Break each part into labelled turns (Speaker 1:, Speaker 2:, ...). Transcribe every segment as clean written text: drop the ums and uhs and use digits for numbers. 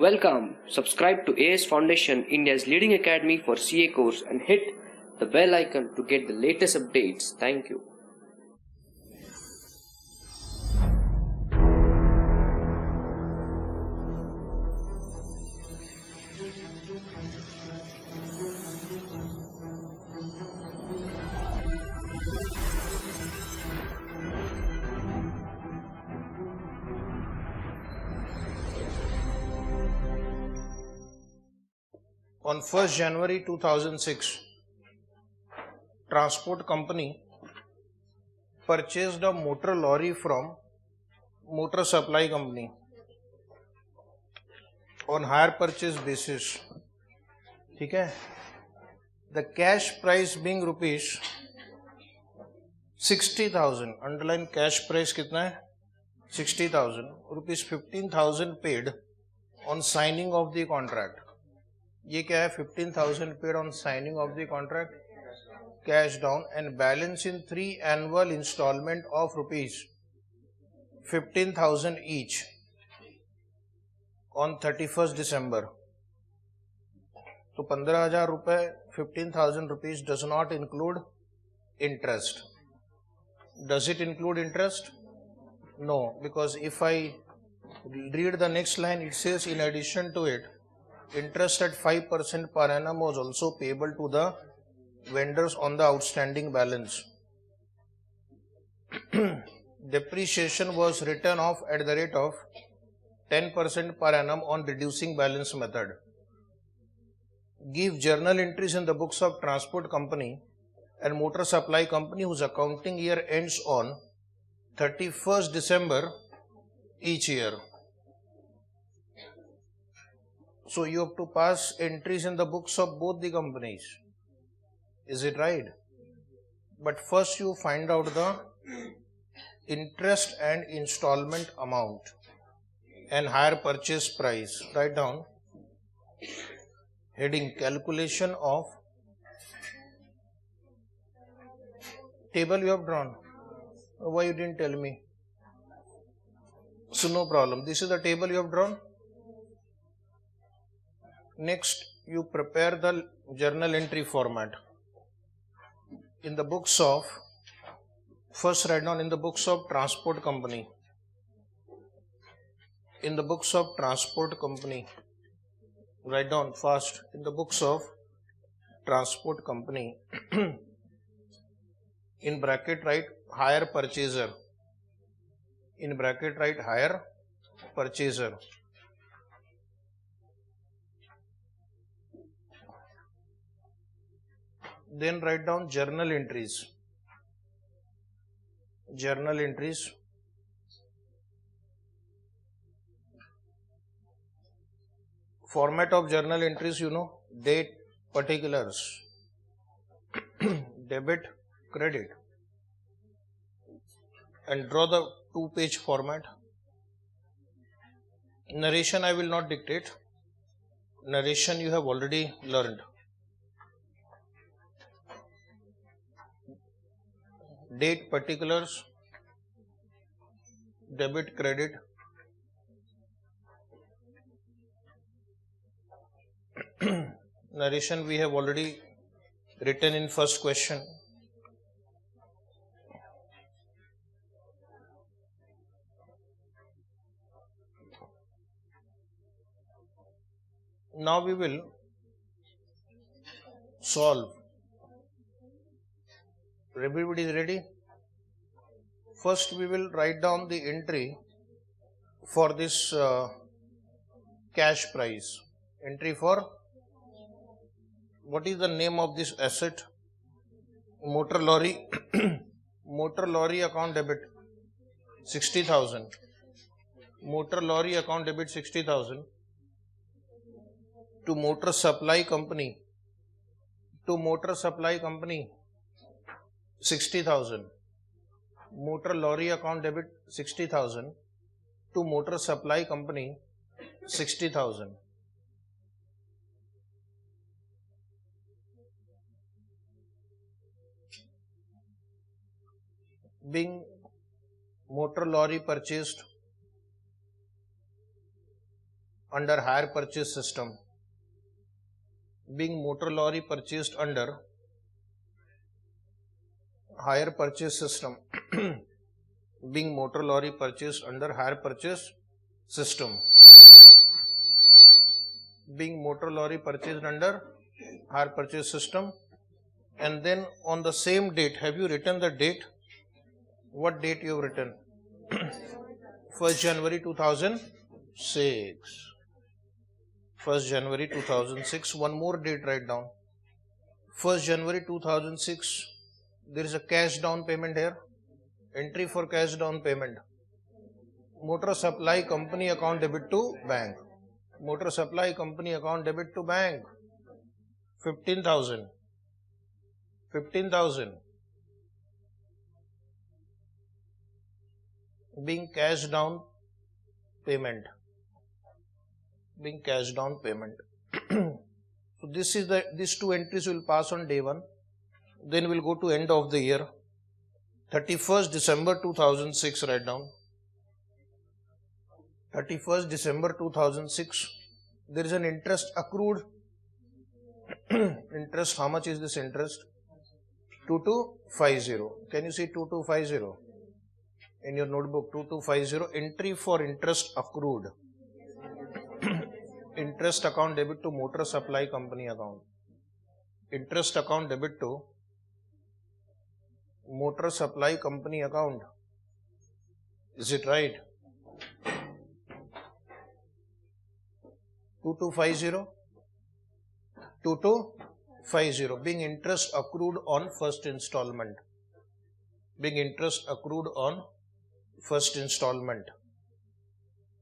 Speaker 1: Welcome. Subscribe to AS Foundation, India's leading academy for CA course, and hit the bell icon to get the latest updates. Thank you.
Speaker 2: On 1st January 2006, transport company purchased a motor lorry from motor supply company on hire purchase basis. ठीक है, the cash price being rupees 60,000. Underline cash price कितना है? 60,000. Rupees 15,000 paid on signing of the contract. ये क्या है? 15,000 paid on signing of the contract, cash down, and balance in 3 annual installment of rupees 15,000 each on 31st December. तो 15,000 रुपए, 15,000 rupees does not include interest. Does it include interest? No, because if I read the next line, it says in addition to it, interest at 5% per annum was also payable to the vendors on the outstanding balance. Depreciation was written off at the rate of 10% per annum on reducing balance method. Give journal entries in the books of transport company and motor supply company whose accounting year ends on 31st December each year. So you have to pass entries in the books of both the companies. Is it right? But first you find out the interest and installment amount and hire purchase price. Write down heading calculation of table you have drawn. Why you didn't tell me? So no problem. This is the table you have drawn. Next, you prepare the journal entry format. In the books of, first write down in the books of transport company. In the books of transport company, write down fast. In the books of transport company, in bracket write hire purchaser. In bracket write hire purchaser. Then write down journal entries. Journal entries. Format of journal entries, you know, date, particulars, debit, credit, and draw the 2-page format. Narration I will not dictate. Narration you have already learned. Date, particulars, debit, credit, narration we have already written in first question. Now we will solve. Everybody is ready? First we will write down the entry for this cash price. Entry for, what is the name of this asset? Motor lorry. Motor lorry account debit 60,000. Motor lorry account debit 60,000 to motor supply company. To motor supply company 60,000. Motor lorry account debit 60,000 to motor supply company 60,000. Being motor lorry purchased under hire purchase system, being motor lorry purchased under hire purchase system, being motor lorry purchased under hire purchase system, being motor lorry purchased under hire purchase system. And then on the same date, have you written the date? What date you have written? 1st January 2006. 1st January 2006. One more date write down. 1st January 2006. There is a cash down payment here. Entry for cash down payment. Motor supply company account debit to bank. Motor supply company account debit to bank. 15,000. 15,000. Being cash down payment. Being cash down payment. So this is these two entries will pass on day 1. Then we'll go to end of the year. 31st December 2006, write down. 31st December 2006. There is an interest accrued. Interest, how much is this interest? 2250. Can you see 2250? In your notebook, 2250, entry for interest accrued. Interest account debit to motor supply company account. Interest account debit to motor supply company account. Is it right? 2250. 2250. Being interest accrued on first installment. Being interest accrued on first installment.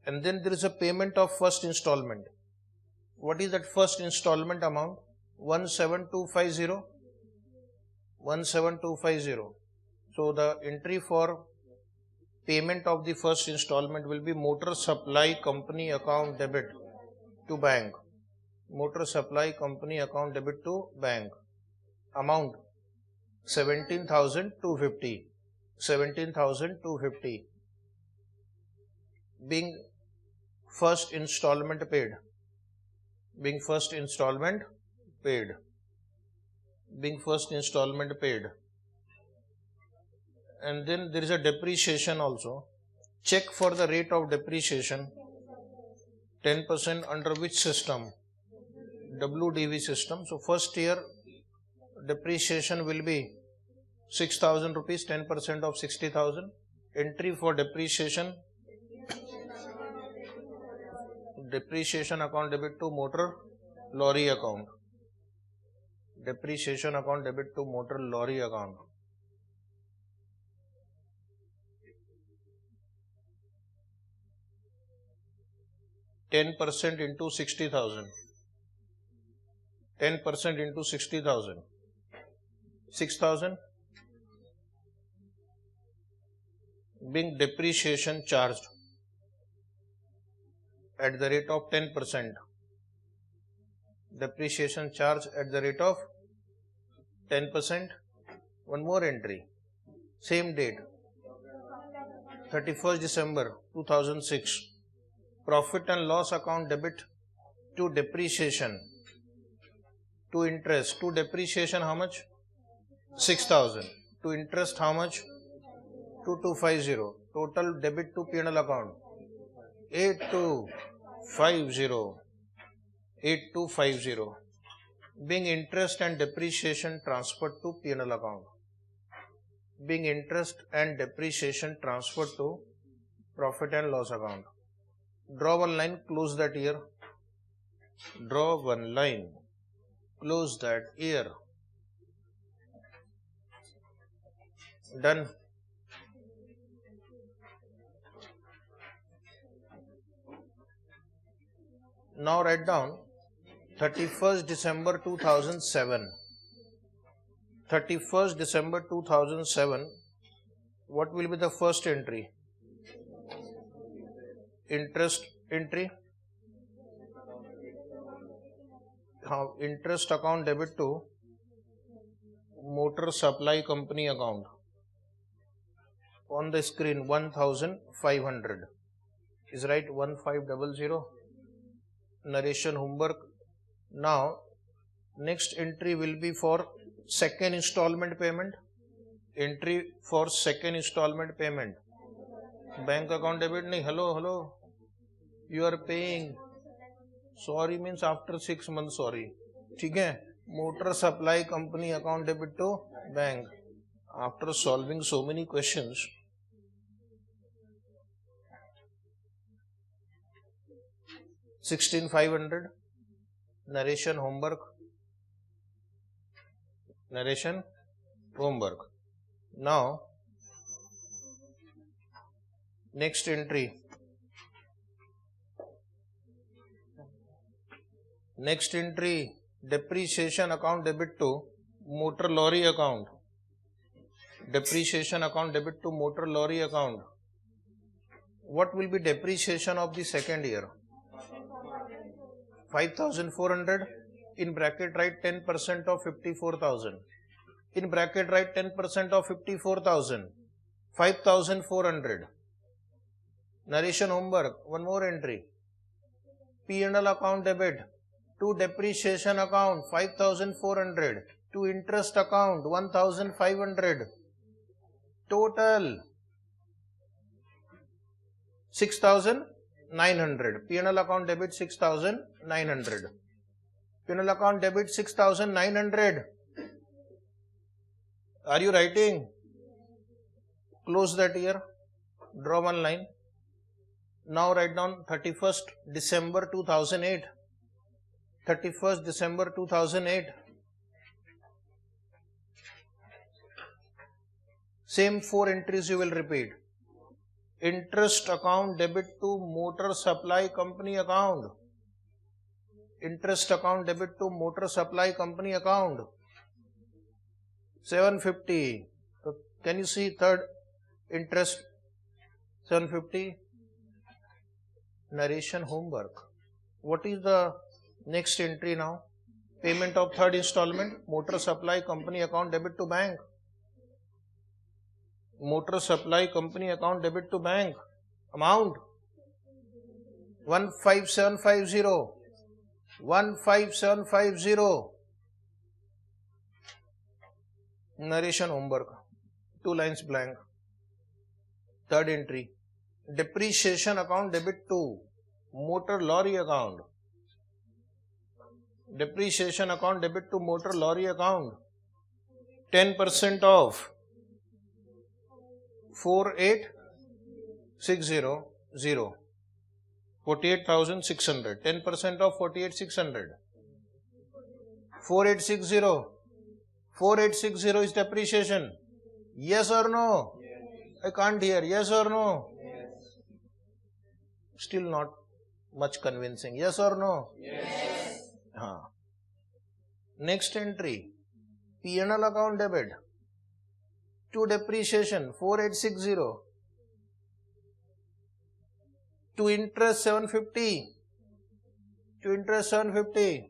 Speaker 2: And then there is a payment of first installment. What is that first installment amount? 17250. 17250. So the entry for payment of the first installment will be motor supply company account debit to bank. Motor supply company account debit to bank. Amount 17,250. 17,250. Being first installment paid. Being first installment paid. Being first installment paid. And then there is a depreciation also. Check for the rate of depreciation. 10% under which system? WDV system. So first year depreciation will be 6,000 rupees, 10% of 60,000. Entry for depreciation. Depreciation account debit to motor lorry account. Depreciation account debit to motor lorry account. %10 into 60,000. 10% into 60,000. 6,000. Being depreciation charged at the rate of 10%. Depreciation charge at the rate of 10%. One more entry. Same date. 31st December 2006. Profit and loss account debit to depreciation. To interest. To depreciation how much? 6,000. To interest how much? 2250. Total debit to P&L account 8250. 8250. Being interest and depreciation transferred to P&L account. Being interest and depreciation transferred to profit and loss account. Draw one line, close that year. Draw one line, close that year. Done. Now write down 31st December 2007. 31st December 2007. What will be the first entry? Interest entry. How? Interest account debit to motor supply company account. On the screen 1,500. Is right? 1500. narration homework. Now next entry will be for second installment payment. Entry for second installment payment. Bank account debit nahi. Hello. You are paying. Sorry means after 6 months sorry. ठीक है. Motor supply company account debit to bank. After solving so many questions, 16,500 narration homework. Now next entry. Depreciation account debit to motor lorry account. Depreciation account debit to motor lorry account. What will be depreciation of the second year? 5,400. In bracket write 10% of 54,000. In bracket write 10% of 54,000. 5,400. Narration homework. One more entry. P&L account debit to depreciation account 5,400 to interest account 1,500. Total 6,900. P&L account debit 6,900. P&L account debit 6,900. Are you writing? Close that year. Draw one line. Now write down 31st December 2008. 31st December 2008. Same 4 entries you will repeat. Interest account debit to motor supply company account. Interest account debit to motor supply company account. 750. So can you see third interest? 750. Narration homework. What is the next entry now? Payment of third installment. Motor supply company account debit to bank. Motor supply company account debit to bank. Amount 15750. 15750. Narration homework. 2 lines blank. Third entry. Depreciation account debit to motor lorry account. Depreciation account debit to motor lorry account. 10% of 48,600. 48,600. 10% of 48,600. 4860. 4860 is depreciation. Yes or no? Yes. I can't hear. Yes or no? Yes. Still not much convincing. Yes or no? Yes. Next entry. P&L account debit to depreciation 4860. To interest 750. To interest 750.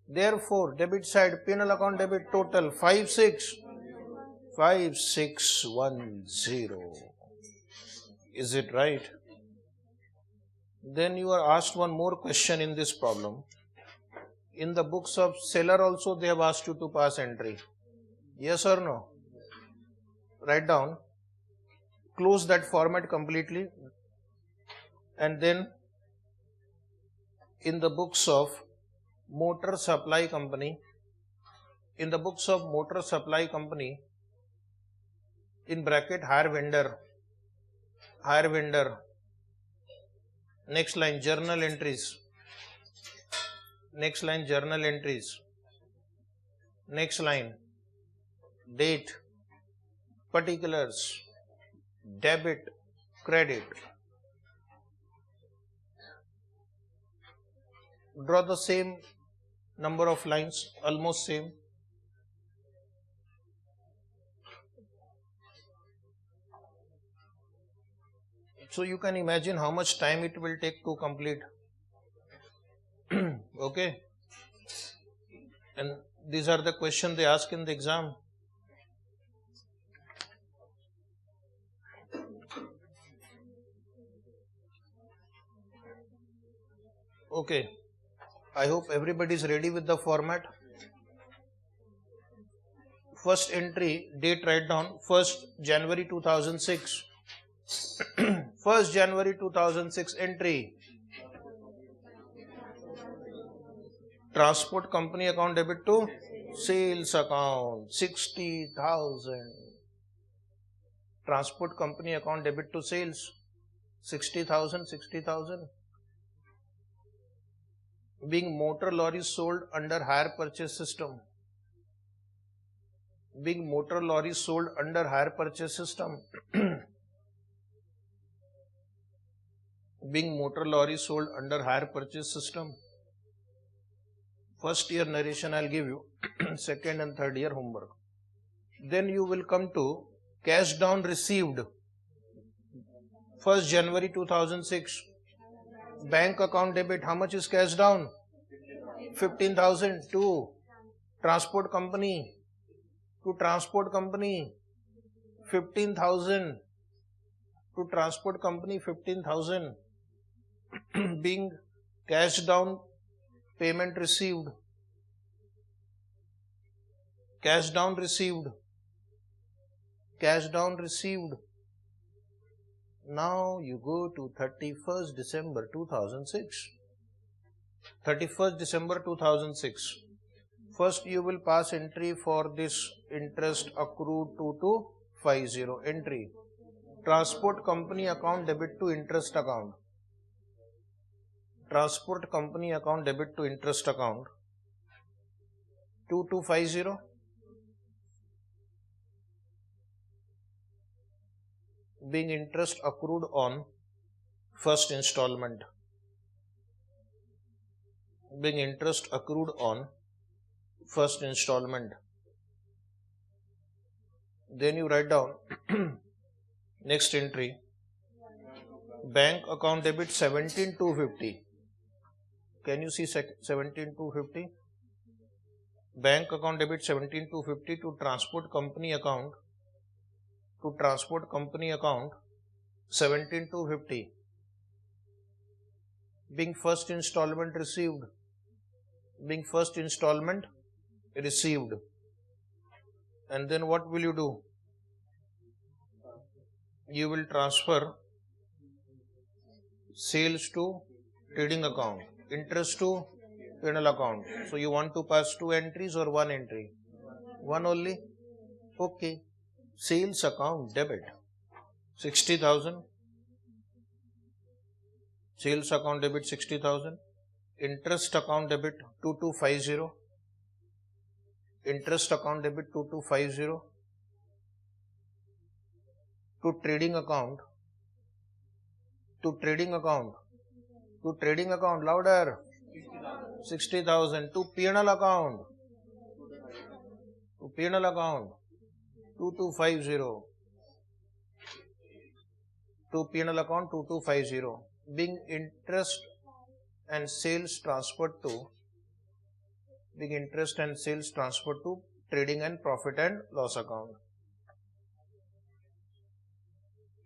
Speaker 2: Therefore, debit side P&L account debit total 5610. Is it right? Then you are asked one more question in this problem. In the books of seller also they have asked you to pass entry. Yes or no? Write down. Close that format completely. And then in the books of motor supply company, in bracket hire vendor, next line journal entries, next line date, particulars, debit, credit. Draw the same number of lines, almost same. So you can imagine how much time it will take to complete. Okay. And these are the questions they ask in the exam. Okay, I hope everybody is ready with the format. First entry, date write down, 1st January 2006. 1st January 2006 entry. Transport company account debit to sales account 60,000. Transport company account debit to sales 60,000. Being motor lorries sold under hire purchase system. Being motor lorries sold under hire purchase system. Being motor lorries sold under hire purchase system. First year narration I'll give you, second and third year homework. Then you will come to cash down received. 1st January 2006. Bank account debit. How much is cash down? 15,000 to transport company. To transport company 15,000. To transport company 15,000. Being cash down payment received. Cash down received. Cash down received. Now you go to 31st December 2006. 31st December 2006. First you will pass entry for this interest accrued 2250 entry. Transport company account debit to interest account. Transport company account debit to interest account 2250. Being interest accrued on first installment. Being interest accrued on first installment. Then you write down next entry. Bank account debit 17,250. Can you see 17,250? Bank account debit 17,250 to transport company account. To transport company account 17,250. Being first installment received. Being first installment received. And then what will you do? You will transfer sales to trading account, interest to P&L account. So you want to pass 2 entries or 1 entry? 1 only? Okay. Sales account debit 60,000. Sales account debit 60,000. Interest account debit 2250. Interest account debit 2250. To trading account. To trading account. To trading account, louder. 60,000. To P&L account. To P&L account 2250. To P&L account 2250. Being interest and sales transferred to. Being interest and sales transferred to trading and profit and loss account.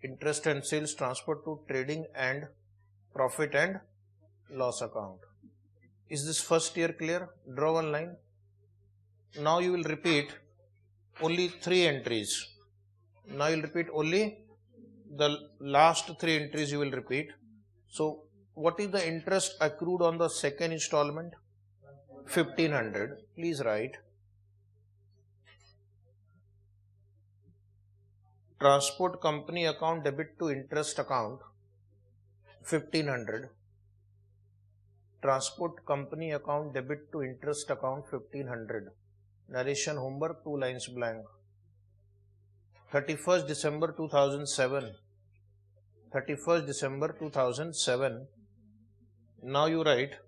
Speaker 2: Interest and sales transferred to trading and profit and loss account. Is this first year clear? Draw one line. Now you will repeat only 3 entries. Now you will repeat only the last 3 entries you will repeat. So what is the interest accrued on the second installment? 1,500. Please write. Transport company account debit to interest account 1,500. Transport company account debit to interest account 1,500. Narration homework 2 lines blank. 31st December 2007. 31st December 2007. Now you write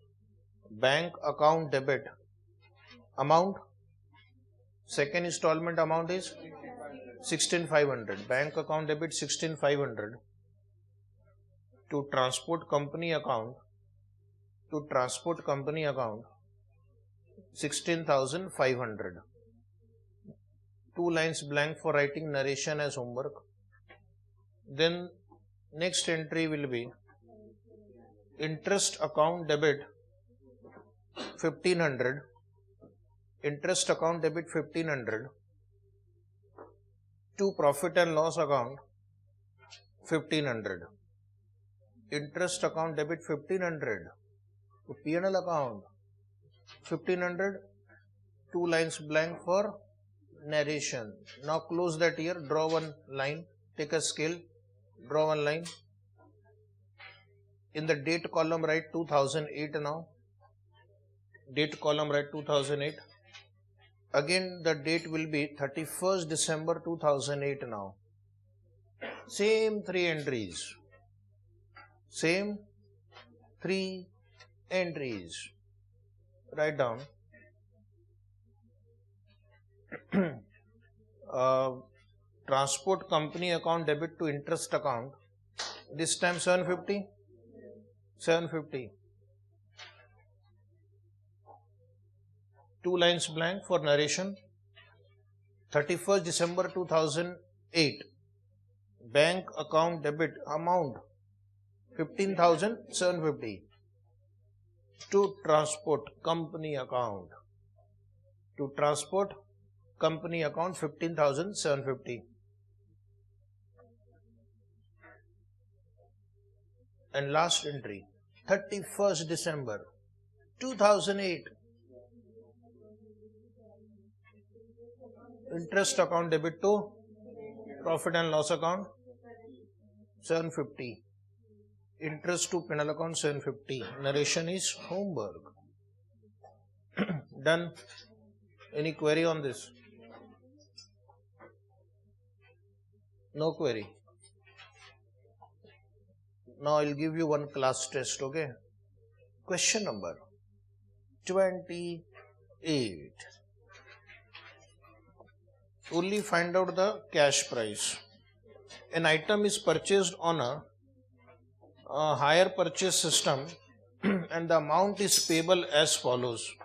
Speaker 2: bank account debit amount. Second installment amount is 16,500. Bank account debit 16,500 to transport company account. To transport company account 16,500. 2 lines blank for writing narration as homework. Then next entry will be interest account debit 1500, interest account debit 1500, to profit and loss account 1500, interest account debit 1500, to P&L account 1500, 2 lines blank for narration. Now close that here, draw one line, take a scale, draw one line. In the date column write 2008 now. Date column write 2008. Again the date will be 31st December 2008 now. Same 3 entries. Same 3 entries. Write down. Transport company account debit to interest account. This time 750. 750. 2 lines blank for narration. 31st December 2008. Bank account debit amount 15,750 to transport company account. To transport company account 15,750. And last entry 31st December 2008. Interest account debit to profit and loss account 750. Interest to P&L account 750. Narration is Homburg. Done. Any query on this? No query. Now I'll give you one class test, okay? Question number 28. Only find out the cash price. An item is purchased on a hire purchase system and the amount is payable as follows.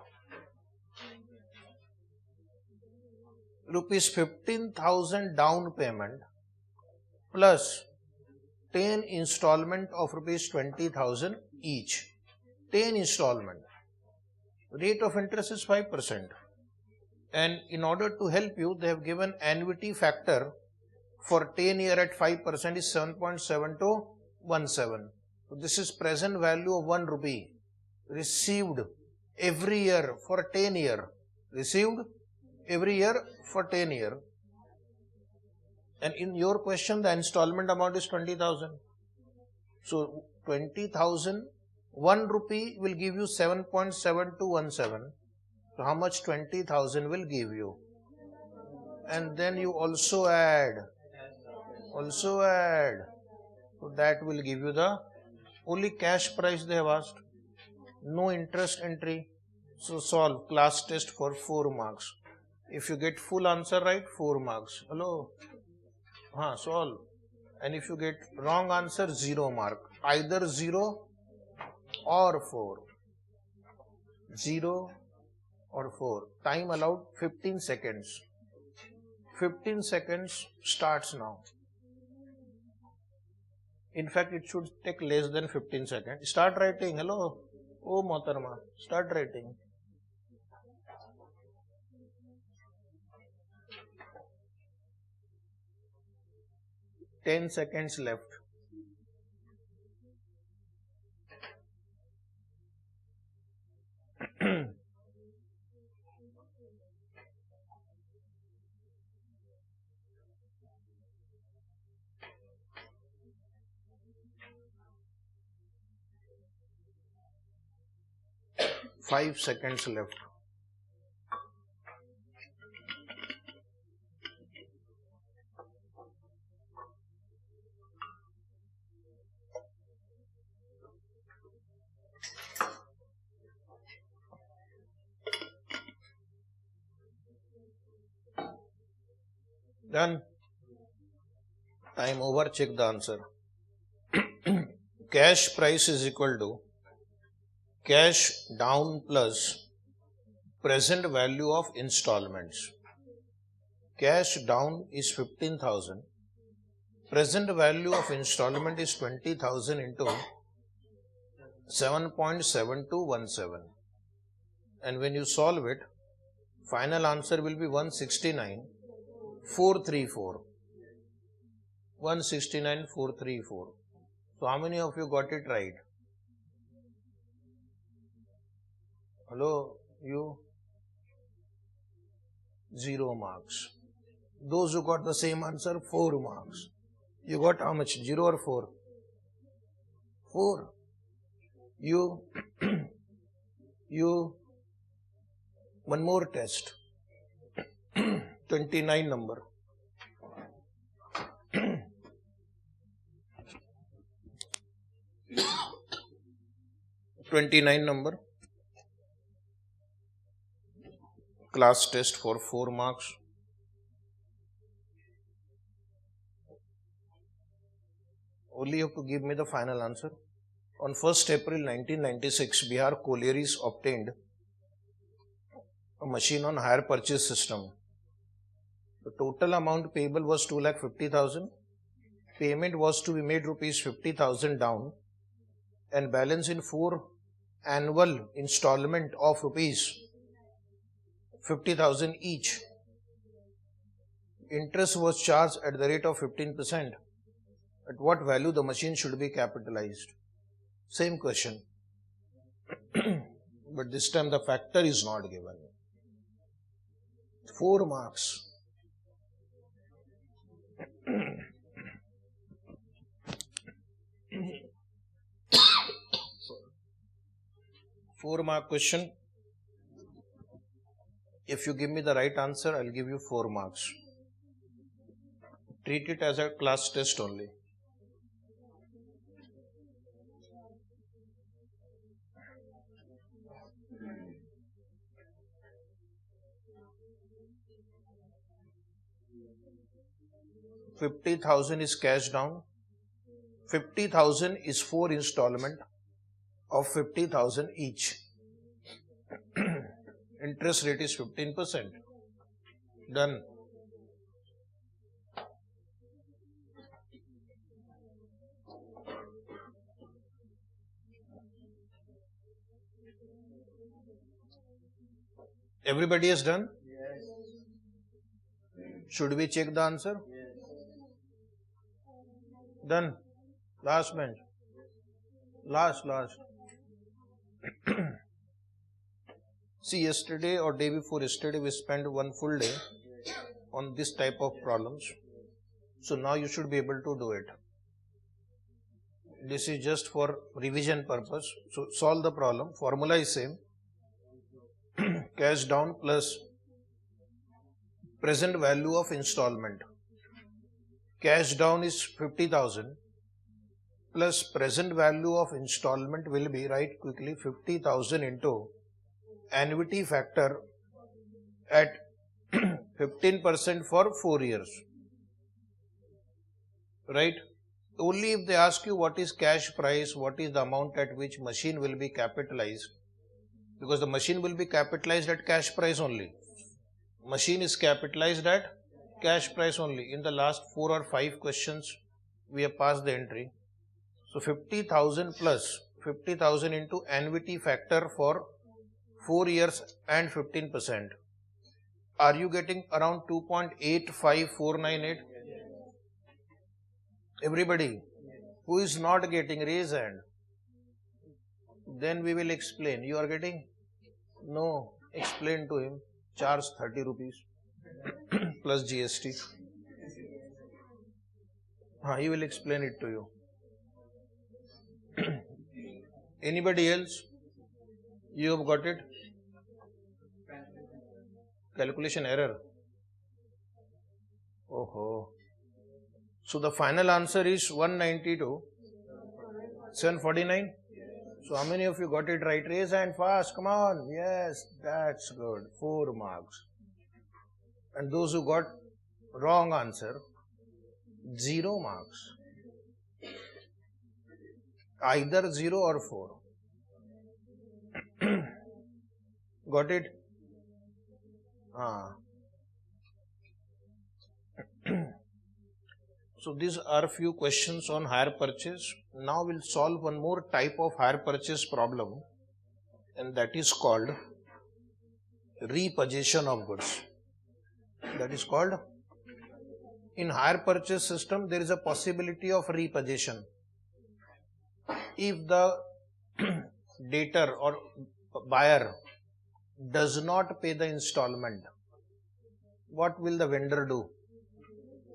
Speaker 2: Rupees 15,000 down payment plus 10 installment of rupees 20,000 each. 10 installment. Rate of interest is 5%. And in order to help you, they have given annuity factor for 10 year at 5% is 7.7217. So this is present value of 1 rupee received every year for 10 year. Received every year for 10 year. And in your question, the installment amount is 20,000. So 20,000, 1 rupee will give you 7.7217. So how much 20,000 will give you? And then you also add. So that will give you the only cash price they have asked. No interest entry. So solve class test for 4 marks. If you get full answer right, 4 marks. Hello? Solve. And if you get wrong answer, 0 mark. Either 0 or 4. 0 or 4. Time allowed 15 seconds. 15 seconds starts now. In fact, it should take less than 15 seconds. Start writing. Hello? Oh, Motarma. Start writing. Ten seconds left. Five seconds left. Done. Time over. Check the answer. Cash price is equal to cash down plus present value of installments. Cash down is 15,000. Present value of installment is 20,000 into 7.7217. and when you solve it, final answer will be 169,434. 169,434. So how many of you got it right? Hello, you? 0 marks. Those who got the same answer, 4 marks. You got how much? 0 or 4? 4. You, one more test. 29 number. 29 number. Class test for 4 marks. Only you have to give me the final answer. On 1st April 1996, Bihar Collieries obtained a machine on hire purchase system. The total amount payable was 2,50,000. Payment was to be made rupees 50,000 down and balance in 4 annual installment of rupees 50,000 each. Interest was charged at the rate of 15%. At what value the machine should be capitalized? Same question. But this time the factor is not given. 4 marks. 4 mark question. If you give me the right answer, I'll give you 4 marks. Treat it as a class test only. $50,000 is cash down. 50,000 is 4 installment of 50,000 each. Interest rate is 15%. Done. Everybody has done?
Speaker 3: Yes.
Speaker 2: Should we check the answer?
Speaker 3: Yes.
Speaker 2: Done. Last bench. Last. See, yesterday or day before yesterday we spent one full day on this type of problems. So now you should be able to do it. This is just for revision purpose. So solve the problem. Formula is same. Cash down plus present value of installment. Cash down is 50,000 plus present value of installment will be, write quickly, 50,000 into annuity factor at 15% for 4 years. Right? Only if they ask you what is cash price, what is the amount at which machine will be capitalized, because the machine will be capitalized at cash price only. Machine is capitalized at cash price only. In the last 4 or 5 questions, we have passed the entry. So 50,000 plus 50,000 into annuity factor for 4 years and 15%. Are you getting around 2.85498? Everybody who is not getting, raise hand. Then we will explain. You are getting? No. Explain to him. Charge 30 rupees plus GST. He will explain it to you. Anybody else? You have got it? Calculation error. Oh. So the final answer is 192. 749. So how many of you got it right? Raise hand fast. Come on. Yes, that's good. 4 marks. And those who got wrong answer, 0 marks. Either 0 or 4. Got it? So these are a few questions on hire purchase. Now we'll solve one more type of hire purchase problem, and that is called repossession of goods. That is called, in hire purchase system, there is a possibility of repossession. If the debtor or buyer does not pay the installment, what will the vendor do?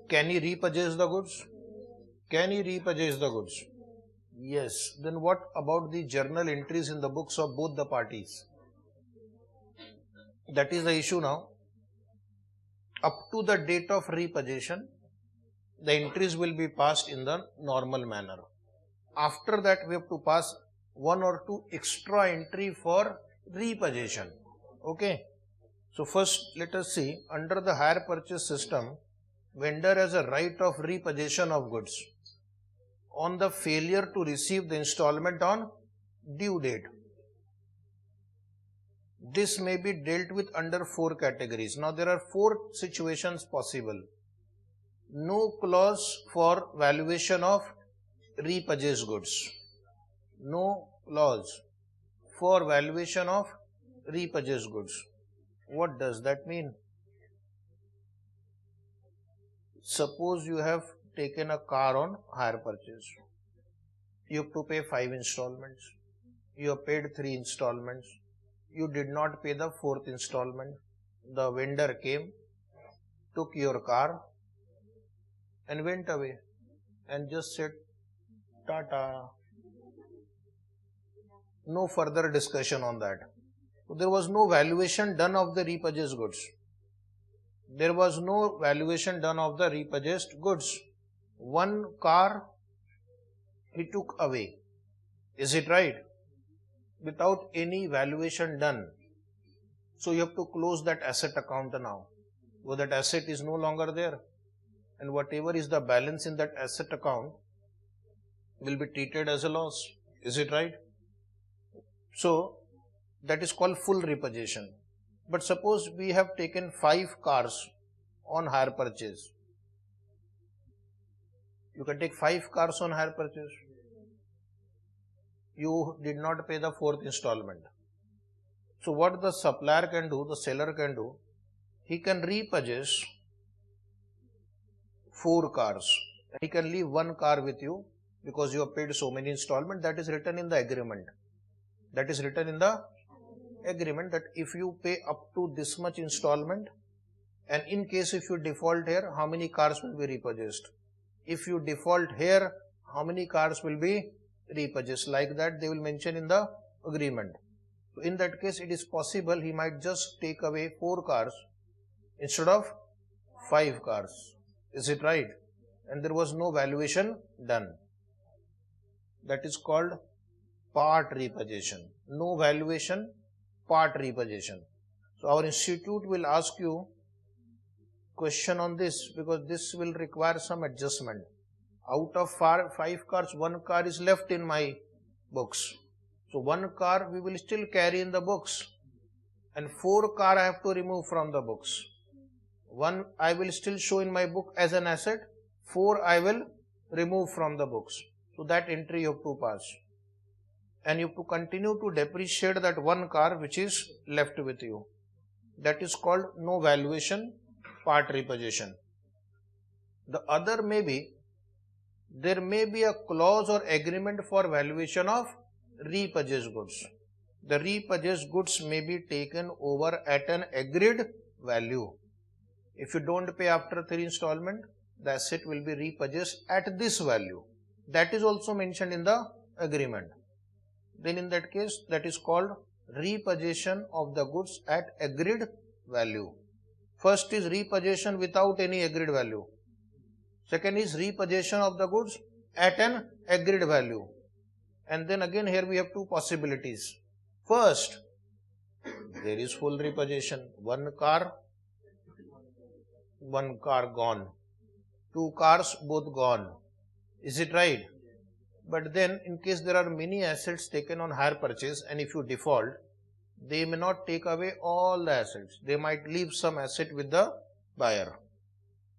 Speaker 2: Can he repossess the goods? Can he repossess the goods? Yes. Then what about the journal entries in the books of both the parties? That is the issue now. Up to the date of repossession, the entries will be passed in the normal manner. After that, we have to pass one or two extra entry for repossession. Okay. So first, let us see, under the hire purchase system, vendor has a right of repossession of goods on the failure to receive the installment on due date. This may be dealt with under 4 categories. Now there are 4 situations possible. No clause for valuation of repossessed goods. No clause for valuation of repossessed goods. What does that mean? Suppose you have taken a car on hire purchase. You have to pay 5 installments. You have paid 3 installments. You did not pay the 4th installment. The vendor came, took your car and went away and just said Tata. No further discussion on that. So there was no valuation done of the repossessed goods. There was no valuation done of the repossessed goods. One car he took away. Is it right? Without any valuation done. So you have to close that asset account now. So that asset is no longer there. And whatever is the balance in that asset account will be treated as a loss. Is it right? So that is called full repossession. But suppose we have taken 5 cars on hire purchase. You can take 5 cars on hire purchase. You did not pay the 4th installment. So what the supplier can do, the seller can do, he can repossess 4 cars. He can leave 1 car with you because you have paid so many installments. That is written in the agreement. That is written in the agreement that if you pay up to this much installment, and in case if you default here, how many cars will be repossessed? If you default here, how many cars will be repossessed? Like that they will mention in the agreement. So in that case it is possible he might just take away 4 cars instead of 5 cars. Is it right? And there was no valuation done. That is called part repossession. No valuation, part repossession. So our institute will ask you question on this because this will require some adjustment. Out of 5 cars, 1 car is left in my books. So 1 car we will still carry in the books and 4 car I have to remove from the books. 1 I will still show in my book as an asset, 4 I will remove from the books. So that entry you have to pass. And you have to continue to depreciate that 1 car which is left with you. That is called no valuation, part repossession. The other may be, there may be a clause or agreement for valuation of repossessed goods. The repossessed goods may be taken over at an agreed value. If you don't pay after 3 installment, the asset will be repossessed at this value. That is also mentioned in the agreement. Then in that case, that is called repossession of the goods at agreed value. First is repossession without any agreed value. Second is repossession of the goods at an agreed value. And then again here we have 2 possibilities. First, there is full repossession. 1 car gone. 2 cars both gone. Is it right? But then in case there are many assets taken on hire purchase and if you default, they may not take away all the assets. They might leave some asset with the buyer.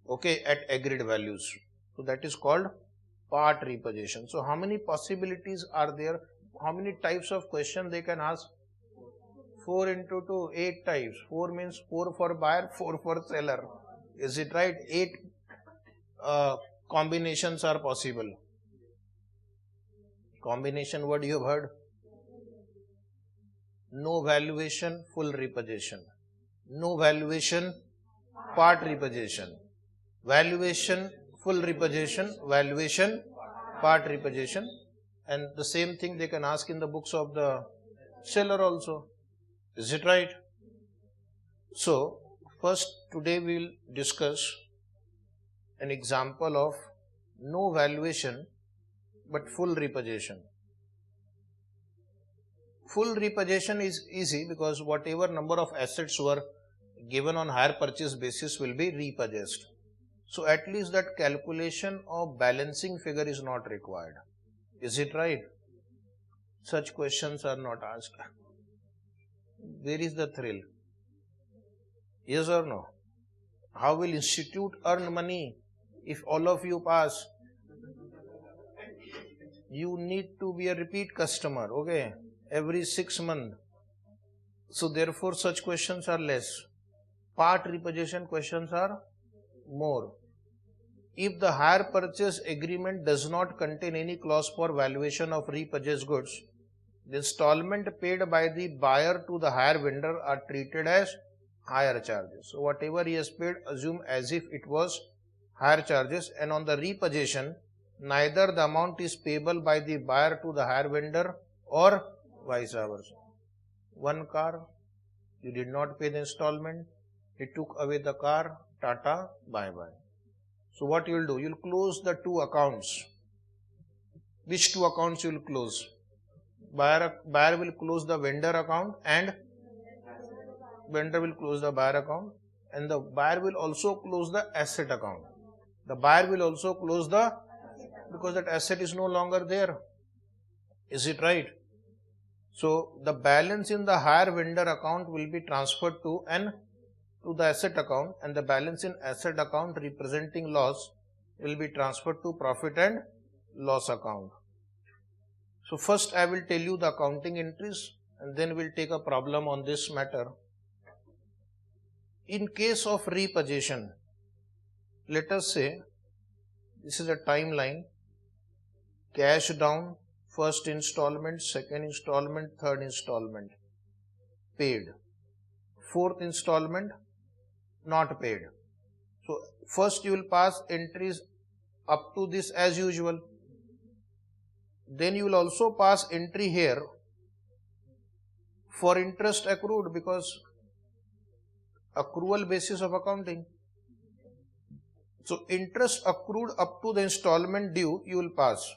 Speaker 2: Okay, at agreed values. So that is called part repossession. So how many possibilities are there? How many types of question they can ask? 4 into 2, 8 types. 4 means 4 for buyer, 4 for seller. Is it right? 8 combinations are possible. Combination word you have heard? No valuation, full repossession. No valuation, part repossession. Valuation, full repossession. Valuation, part repossession. And the same thing they can ask in the books of the seller also. Is it right? So, first today we will discuss an example of no valuation but full repossession. Full repossession is easy because whatever number of assets were given on hire purchase basis will be repossessed. So at least that calculation of balancing figure is not required. Is it right? Such questions are not asked. Where is the thrill? Yes or no? How will institute earn money if all of you pass? You need to be a repeat customer, okay? Every 6 months. So therefore such questions are less. Part repossession questions are more. If the hire purchase agreement does not contain any clause for valuation of repurchased goods, the installment paid by the buyer to the hire vendor are treated as hire charges. So whatever he has paid, assume as if it was hire charges, and on the repossession, neither the amount is payable by the buyer to the hire vendor or vice versa. One car, you did not pay the installment, he took away the car, tata, bye bye. So what you will do? You will close the two accounts. Which two accounts you will close? Buyer will close the vendor account and vendor will close the buyer account, and the buyer will also close the asset account. The buyer will also close because that asset is no longer there. Is it right? So the balance in the hire vendor account will be transferred to the asset account, and the balance in asset account representing loss will be transferred to profit and loss account. So first I will tell you the accounting entries, and then we will take a problem on this matter. In case of repossession, let us say this is a timeline: cash down, first installment, second installment, third installment paid, fourth installment not paid. So first you will pass entries up to this as usual. Then you will also pass entry here for interest accrued, because accrual basis of accounting. So interest accrued up to the installment due you will pass.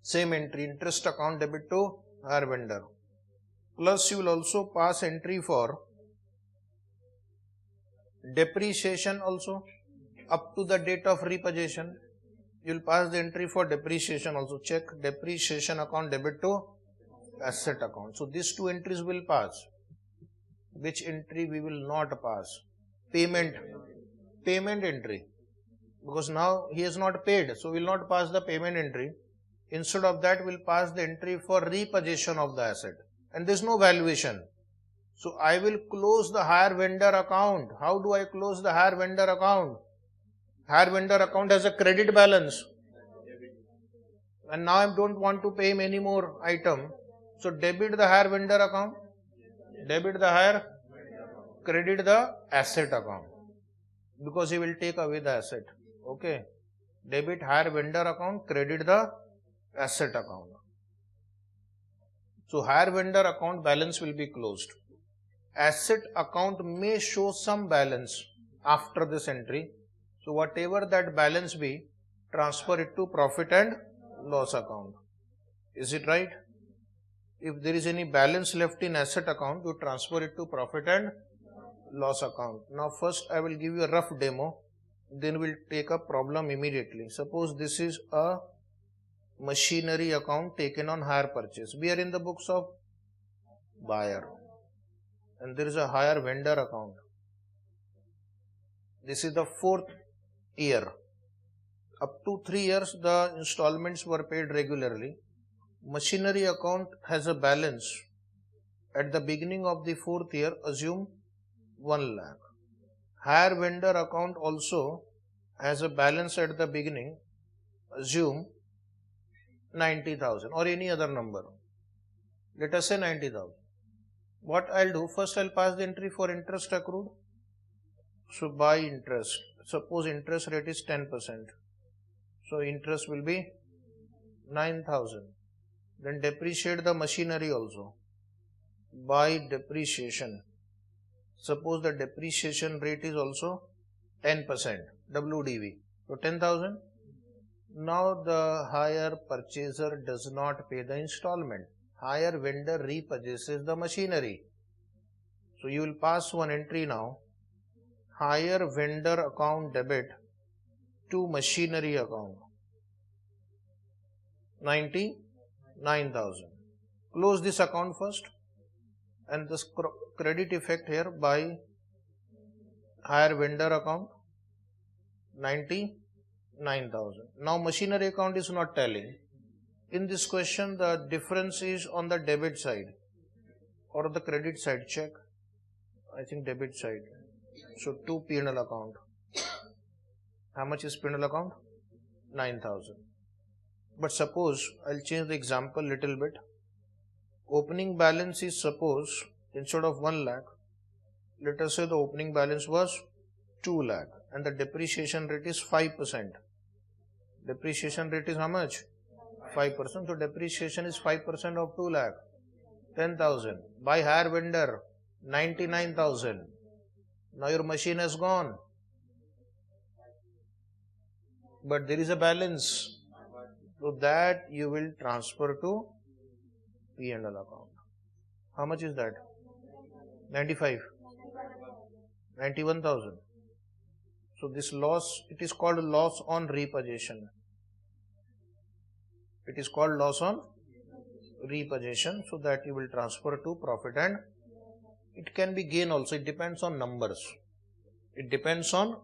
Speaker 2: Same entry, interest account debit to hire vendor. Plus you will also pass entry for depreciation also up to the date of repossession. You will pass the entry for depreciation also. Check depreciation account debit to asset account. So these two entries will pass. Which entry we will not pass? Payment entry, because now he has not paid, so we will not pass the payment entry. Instead of that, we will pass the entry for repossession of the asset, and there is no valuation. So I will close the hire vendor account. How do I close the hire vendor account? Hire vendor account has a credit balance, and now I don't want to pay him any more item. So debit the hire vendor account, debit the hire, credit the asset account, because he will take away the asset. Okay, debit hire vendor account, credit the asset account. So hire vendor account balance will be closed. Asset account may show some balance after this entry. So whatever that balance be, transfer it to profit and loss account. Is it right? If there is any balance left in asset account, you transfer it to profit and loss account. Now first I will give you a rough demo, then we will take a problem immediately. Suppose this is a machinery account taken on hire purchase. We are in the books of buyer, and there is a hire vendor account. This is the 4th year. Up to 3 years the installments were paid regularly. Machinery account has a balance at the beginning of the fourth year, assume 1 lakh. Hire vendor account also has a balance at the beginning, assume 90,000 or any other number. Let us say 90,000. What I'll do, first I'll pass the entry for interest accrued. So by interest, suppose interest rate is 10%. So interest will be 9,000. Then depreciate the machinery also by depreciation. Suppose the depreciation rate is also 10%, WDV. So 10,000. Now the hire purchaser does not pay the installment. Hire vendor repurchases the machinery. So you will pass one entry now. Hire vendor account debit to machinery account. 99,000. Close this account first and this credit effect here by hire vendor account 99,000. Now machinery account is not telling. In this question the difference is on the debit side or the credit side. Check. I think debit side. So to P&L account. How much is P&L account? 9,000. But suppose I'll change the example little bit. Opening balance is, suppose instead of 1 lakh, let us say the opening balance was 2 lakh and the depreciation rate is 5%. Depreciation rate is how much? 5%. So depreciation is 5% of 2 lakh. 10,000. By hire vendor 99,000. Now your machine has gone. But there is a balance. So that you will transfer to P&L account. How much is that? 95. 91,000. So this loss, it is called loss on repossession. It is called loss on repossession. So that you will transfer to profit and it can be gain also. It depends on numbers. It depends on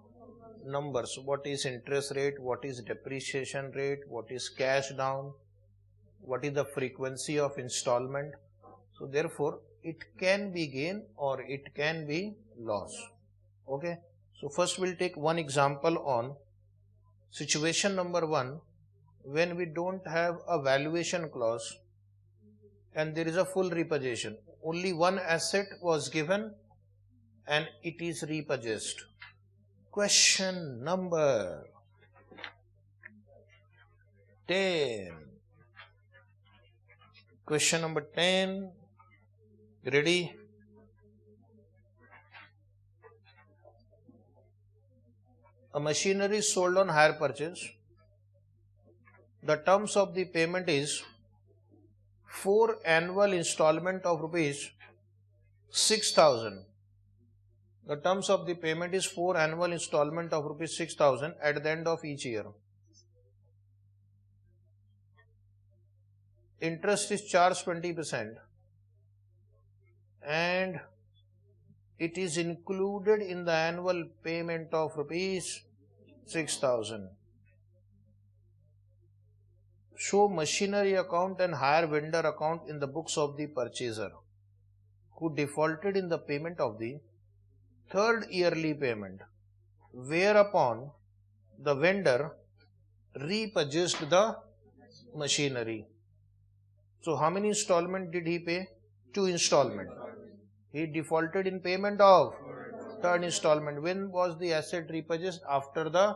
Speaker 2: numbers. What is interest rate? What is depreciation rate? What is cash down? What is the frequency of installment? So therefore it can be gain or it can be loss. Okay. So first we'll take one example on situation number 1, when we don't have a valuation clause and there is a full repossession. Only one asset was given and it is repurchased. Question number 10. Question number 10. Ready? A machinery is sold on hire purchase. The terms of the payment is 4 annual installment of rupees 6,000. The terms of the payment is 4 annual installment of rupees 6,000 at the end of each year. Interest is charged 20% and it is included in the annual payment of rupees 6,000. Show machinery account and hire vendor account in the books of the purchaser who defaulted in the payment of the third yearly payment, whereupon the vendor repurchased the machinery. So how many installment did he pay? 2 installment. He defaulted in payment of third installment. When was the asset repurchased? After the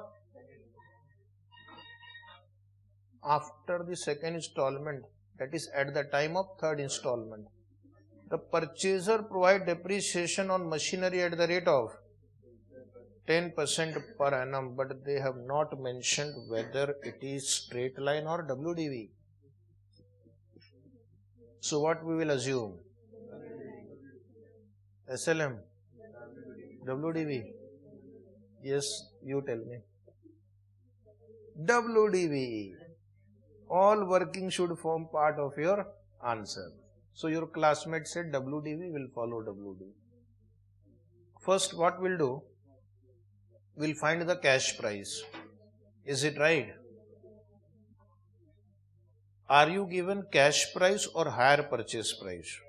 Speaker 2: second installment, that is at the time of third installment. The purchaser provide depreciation on machinery at the rate of 10% per annum, but they have not mentioned whether it is straight line or WDV. So what we will assume? SLM? WDV? Yes, you tell me. WDV. All working should form part of your answer. So your classmate said WDV, will follow WDV. First what we'll do? We'll find the cash price. Is it right? Are you given cash price or hire purchase price?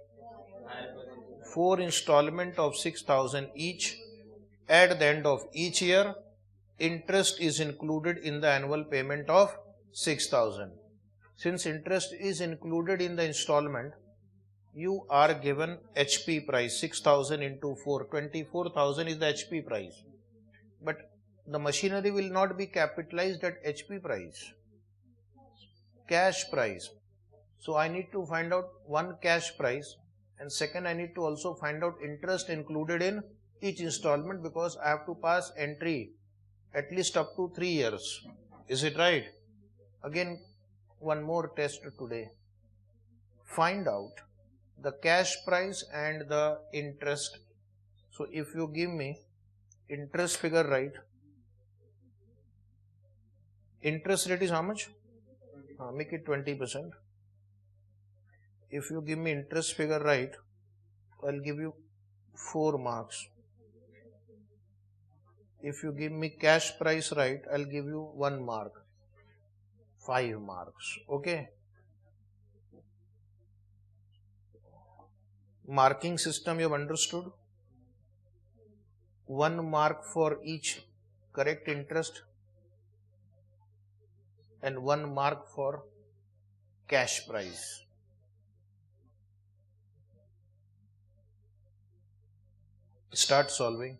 Speaker 2: 4 installment of 6,000 each at the end of each year. Interest is included in the annual payment of 6,000. Since interest is included in the installment, you are given HP price 6,000 into 4, 24,000 is the HP price. But the machinery will not be capitalized at HP price, cash price. So I need to find out one cash price, and second I need to also find out interest included in each installment, because I have to pass entry at least up to 3 years. Is it right? Again, one more test today. Find out the cash price and the interest. So if you give me interest figure right, interest rate is how much? Make it 20%. If you give me interest figure right, I'll give you 4 marks. If you give me cash price right, I'll give you 1 mark. 5 marks. Okay. Marking system you have understood? 1 mark for each correct interest and 1 mark for cash price. Start solving.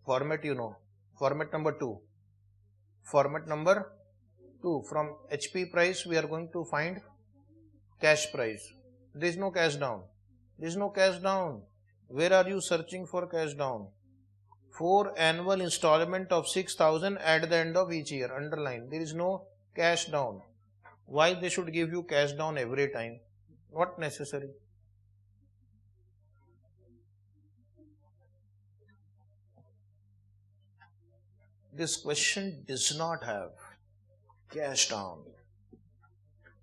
Speaker 2: Format you know. Format number 2. Format number 2. From HP price we are going to find cash price. There is no cash down. There is no cash down. Where are you searching for cash down? 4 annual installment of 6,000 at the end of each year. Underline. There is no cash down. Why they should give you cash down every time? Not necessary. This question does not have cash down.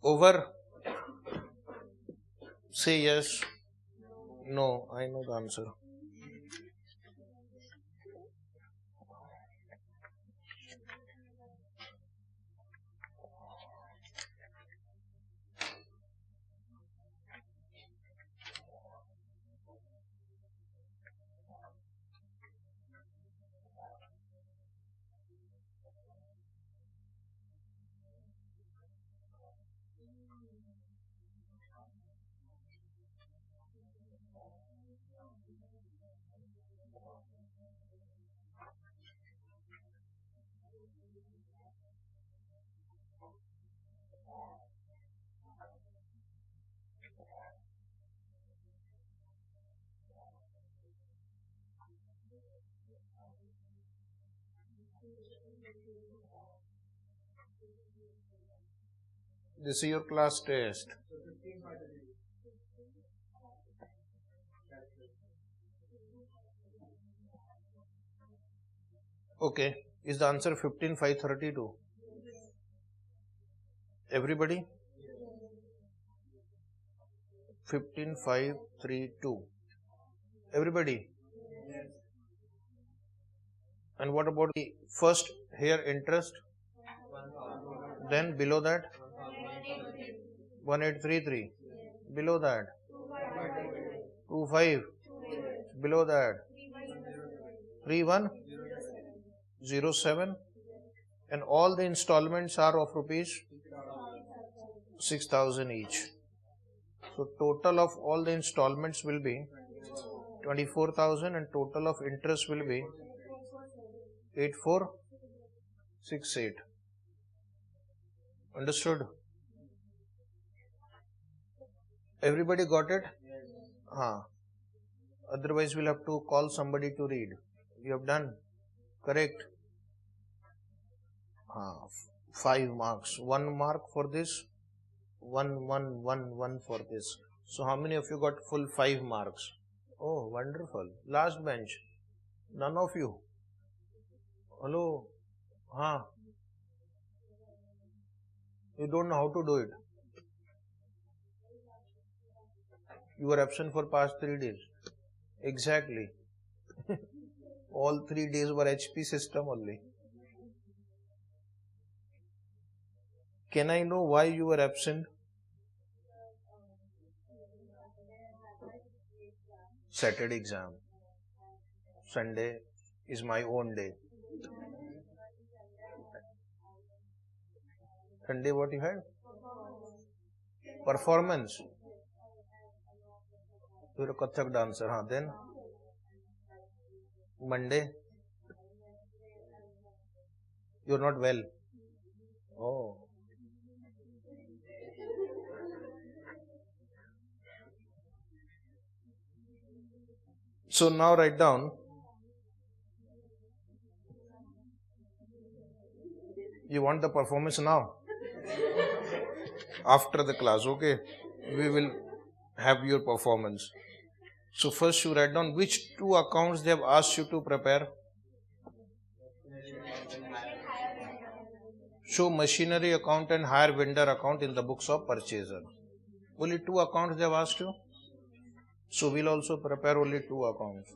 Speaker 2: Over? Say yes. No, I know the answer. This is your class test. Okay, is the answer 15,532? Everybody? 15,532. Everybody? And what about the first here interest? Then below that? 1833. Below that? 25. Below that? 3107. And all the installments are of rupees 6,000 each. So total of all the installments will be 24,000 and total of interest will be 8468. Understood? Everybody got it? Otherwise we'll have to call somebody to read. You have done? Correct? 5 marks. 1 mark for this. 1, 1, 1, 1 for this. So how many of you got full 5 marks? Oh, wonderful. Last bench. None of you. Hello? You don't know how to do it. You were absent for past 3 days. Exactly. All 3 days were HP system only. Can I know why you were absent? Saturday exam. Sunday is my own day. Sunday what you had? Performance. You're a Kathak dancer, huh? Then Monday you're not well. Oh. So now write down. You want the performance now? After the class, okay? We will have your performance. So first you write down which two accounts they have asked you to prepare. Show machinery account and hire vendor account in the books of purchaser. Only two accounts they have asked you. So we'll also prepare only two accounts.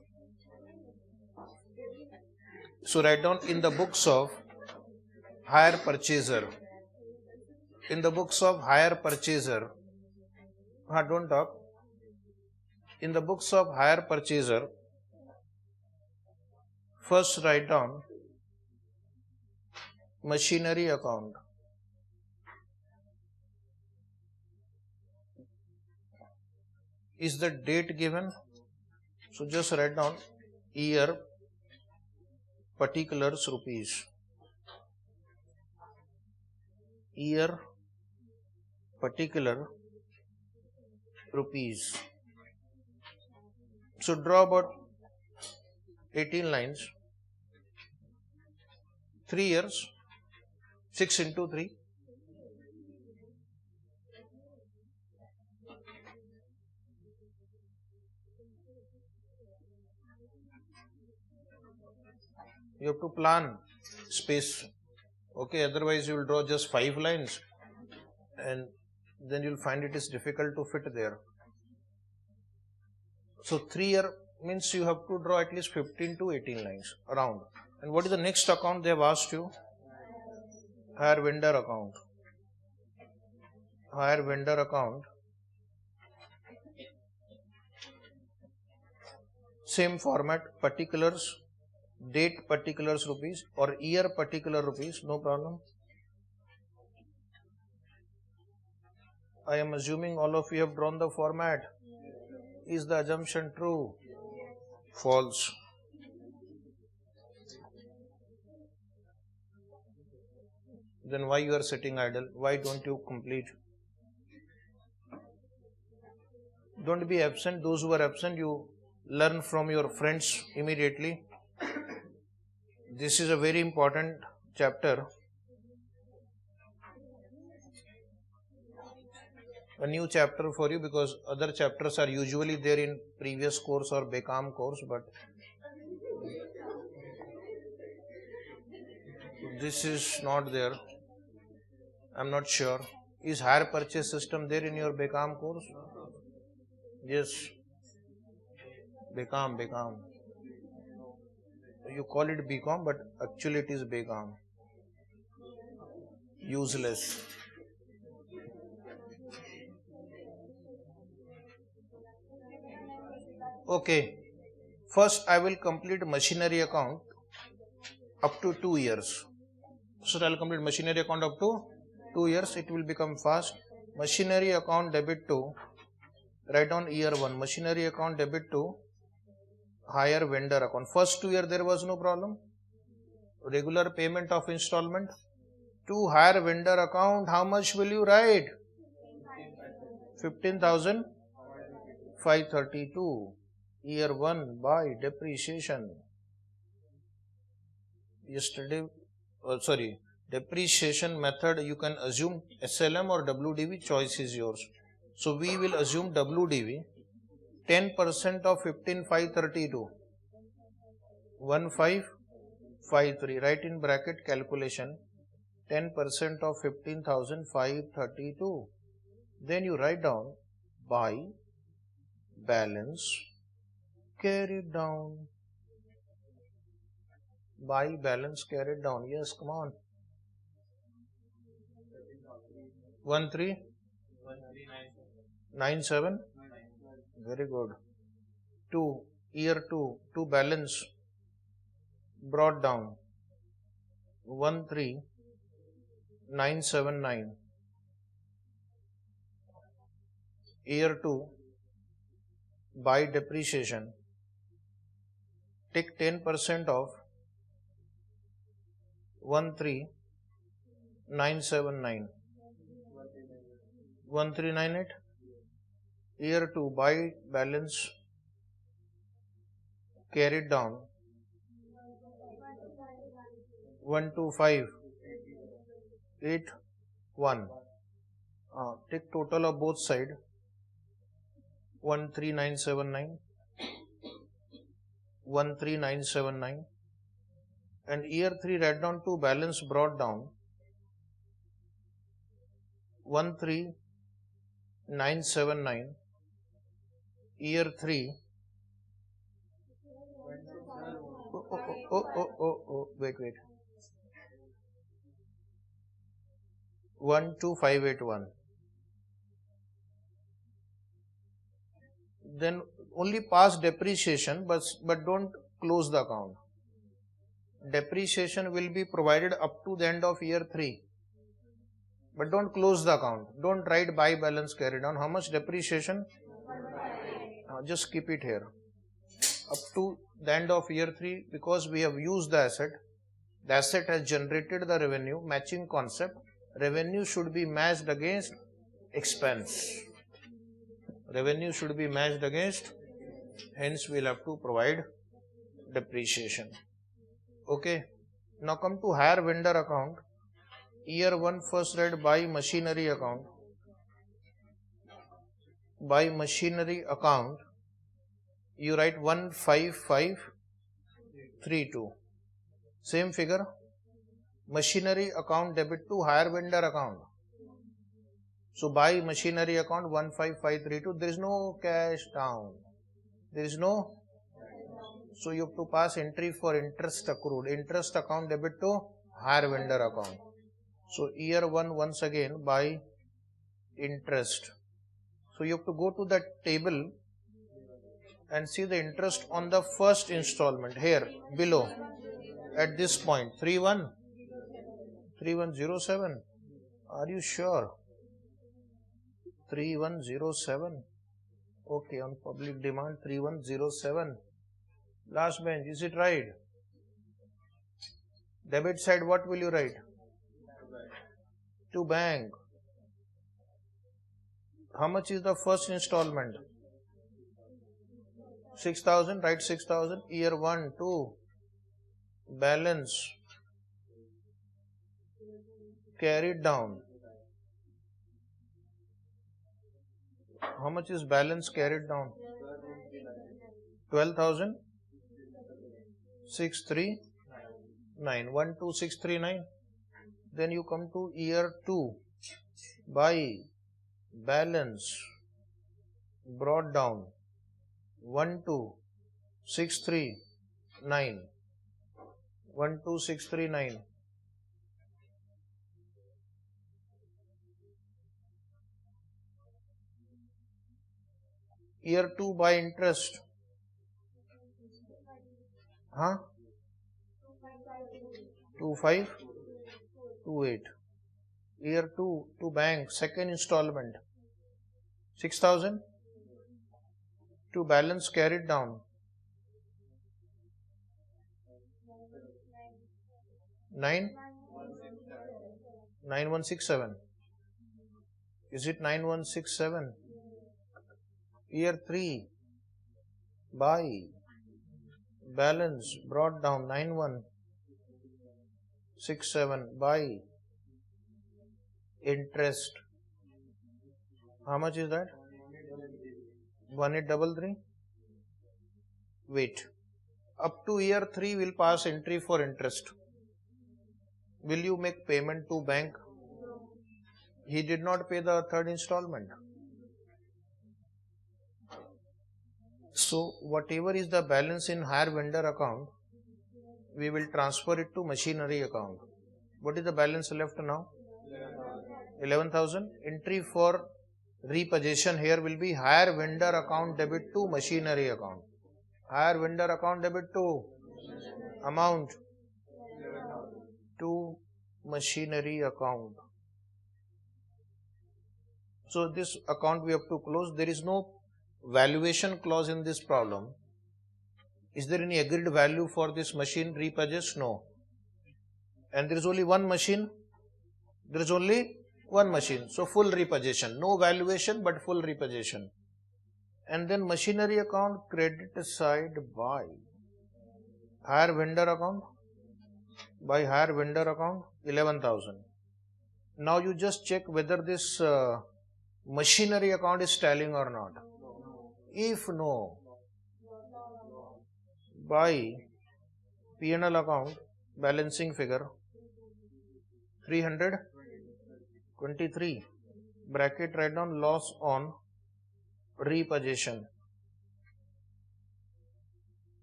Speaker 2: So write down in the books of hire purchaser. In the books of hire purchaser. Don't talk. In the books of hire purchaser, first write down machinery account. Is the date given? So just write down year, particulars, rupees. Year, particular, rupees. So draw about 18 lines. 3 years, 6 into 3. You have to plan space. Okay, otherwise you will draw just 5 lines and then you will find it is difficult to fit there. So 3 year means you have to draw at least 15 to 18 lines around. And what is the next account they have asked you? Hire vendor account. Hire vendor account. Same format, particulars, date particulars rupees or year particular rupees, no problem. I am assuming all of you have drawn the format. Is the assumption true? False. Then why you are sitting idle? Why don't you complete? Don't be absent. Those who are absent, you learn from your friends immediately. This is a very important chapter. A new chapter for you because other chapters are usually there in previous course or BCom course, but this is not there. I'm not sure. Is hire purchase system there in your BCom course? Yes. BCom. You call it BCom, but actually it is BCom. Useless. Okay. First I will complete machinery account up to 2 years. So I will complete machinery account up to 2 years. It will become fast. Machinery account debit to, write down year 1. Machinery account debit to hire vendor account. First 2 year there was no problem. Regular payment of installment. To hire vendor account, how much will you write? 15,532. Year 1 by depreciation. Depreciation method you can assume SLM or WDV, choice is yours. So we will assume WDV. 10% of 15,532. 1553. Write in bracket calculation. 10% of 15,532. Then you write down by balance carried down. By balance carried down. Yes, come on. 1397. Very good. 2, year 2, to balance brought down 13979. Year 2, by depreciation, take 10% of 13979. 1398. Year 2, by balance carried down 12581. Take total of both side 13979, 13979, and year 3 write down to balance brought down 13979, year 3. Wait. 12581. Then only pass depreciation, but don't close the account. Depreciation will be provided up to the end of year 3, but don't close the account. Don't write by balance carried down. How much depreciation? Just keep it here. Up to the end of year 3, because we have used the asset has generated the revenue. Matching concept. Revenue should be matched against expense. Revenue should be matched against, hence we will have to provide depreciation. Okay. Now come to hire vendor account. Year 1 first write by machinery account. By machinery account, you write 15532. Same figure. Machinery account debit to hire vendor account. So by machinery account 15532, there is no cash down. There is no. So you have to pass entry for interest accrued. Interest account debit to hire vendor account. So year 1 once again by interest. So you have to go to that table and see the interest on the first installment here below at this point 3107. Are you sure? 3107. Okay, on public demand 3107. Last bench, is it right? Debit side, what will you write? To bank. How much is the first installment? 6,000. Write 6,000. Year 1, 2. Balance carried down. How much is balance carried down? 12,639. 12639. Then you come to year 2. By balance brought down 12639. 12639. Year 2 by interest. 2528. Year 2 to bank, second installment 6,000. To balance carried down 9167. Is it 9167? Year 3 by balance brought down 9167 by interest. How much is that? 1833. Wait. Up to year 3 will pass entry for interest. Will you make payment to bank? He did not pay the third installment. So whatever is the balance in hire vendor account, we will transfer it to machinery account. What is the balance left now? 11,000. Entry for repossession here will be hire vendor account debit to machinery account. Hire vendor account debit to amount to machinery account. So this account we have to close. There is no valuation clause in this problem. Is there any agreed value for this machine repurchased? No. And there is only one machine. There is only one machine. So full repossession. No valuation but full repossession. And then machinery account credit side by hire vendor account. By hire vendor account 11,000. Now you just check whether this machinery account is tallying or not. If no, by P&L account balancing figure 323 bracket write down loss on repossession.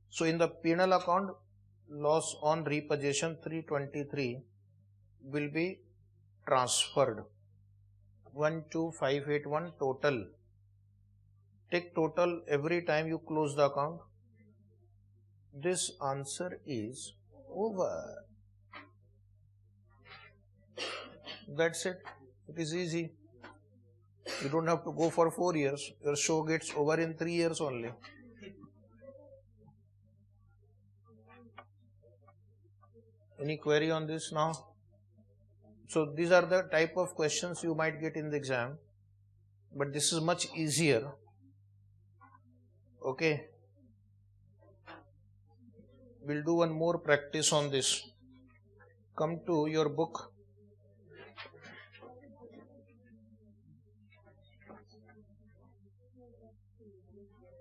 Speaker 2: So in the P&L account loss on repossession 323 will be transferred 12581 total. Take total every time you close the account. This answer is over. That's it. It is easy. You don't have to go for 4 years. Your show gets over in 3 years only. Any query on this now? So these are the type of questions you might get in the exam. But this is much easier. Okay. We'll do one more practice on this. Come to your book.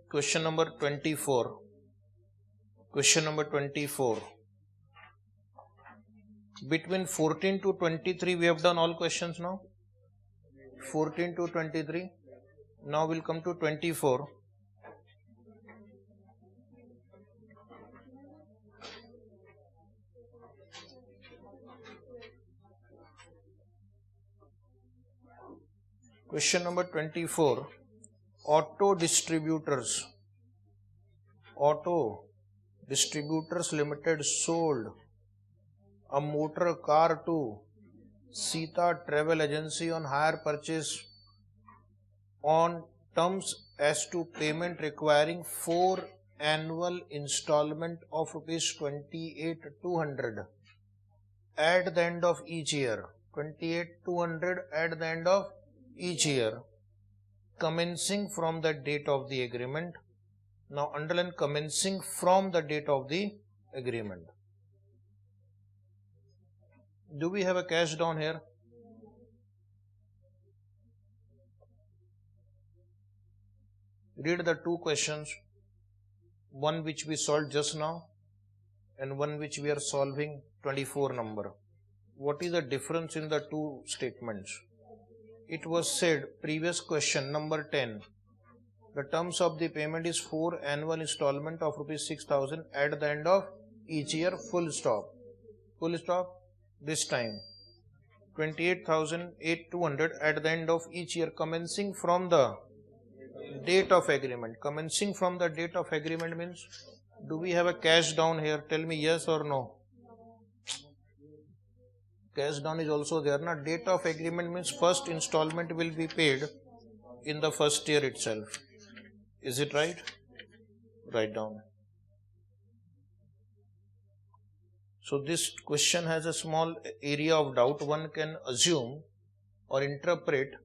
Speaker 2: Question number 24. Question number 24. Between 14 to 23 we have done all questions now. 14 to 23. Now we'll come to 24. Question number 24. Auto Distributors Limited sold a motor car to Sita Travel Agency on hire purchase on terms as to payment requiring 4 annual installment of rupees 28,200 at the end of each year. 28,200 at the end of each year, commencing from the date of the agreement. Now underline commencing from the date of the agreement. Do we have a cash down here? Read the two questions, one which we solved just now and one which we are solving 24 number. What is the difference in the two statements? It was said, previous question number 10, the terms of the payment is 4 annual installment of rupees 6,000 at the end of each year, full stop. Full stop. This time 28,200 at the end of each year, commencing from the date of agreement. Commencing from the date of agreement means, do we have a cash down here? Tell me yes or no. Cash down is also there. Now date of agreement means first installment will be paid in the first year itself. Is it right? Write down. So this question has a small area of doubt. One can assume or interpret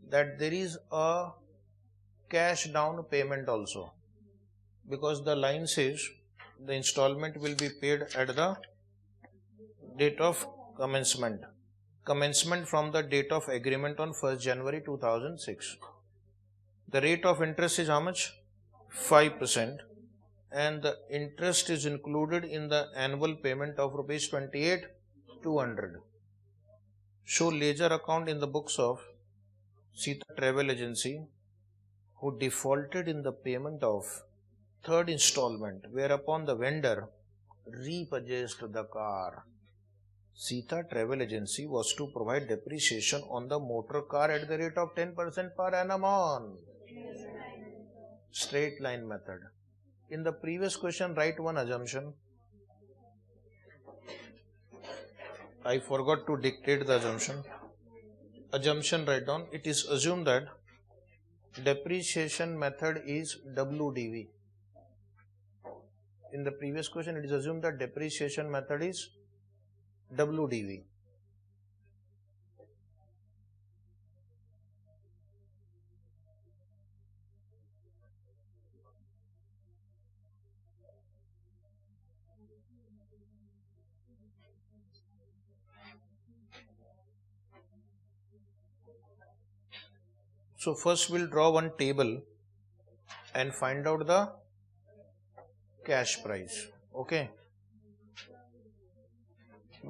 Speaker 2: that there is a cash down payment also, because the line says the installment will be paid at the date of commencement. Commencement from the date of agreement on 1st January 2006. The rate of interest is how much? 5%. And the interest is included in the annual payment of rupees 28,200. Show ledger account in the books of Sita Travel Agency, who defaulted in the payment of third installment, whereupon the vendor repurchased the car. Sita Travel Agency was to provide depreciation on the motor car at the rate of 10% per annum on straight line method. In the previous question, write one assumption. I forgot to dictate the assumption. Assumption write down. It is assumed that depreciation method is WDV. In the previous question, it is assumed that depreciation method is WDV. So first we'll draw one table and find out the cash price. Okay.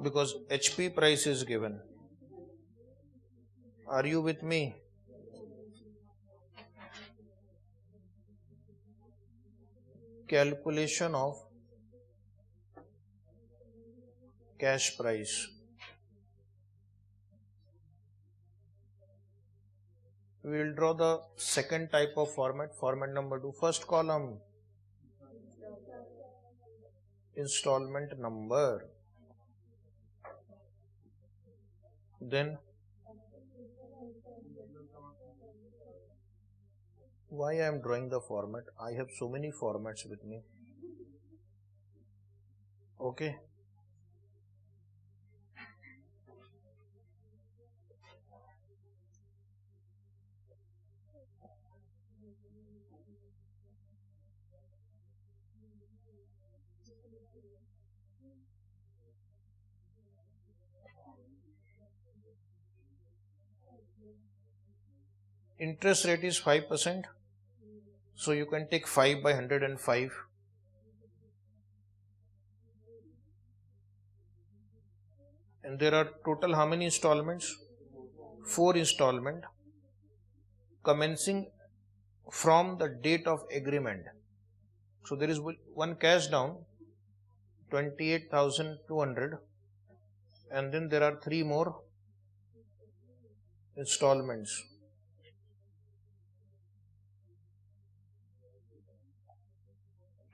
Speaker 2: Because HP price is given. Are you with me? Calculation of cash price. We will draw the second type of format, format number 2. First column, installment number. Then, why I am drawing the format? I have so many formats with me. Okay. Interest rate is 5%. So you can take 5 by 105. And there are total how many installments? 4 installment commencing from the date of agreement. So there is one cash down, 28,200, and then there are 3 more installments.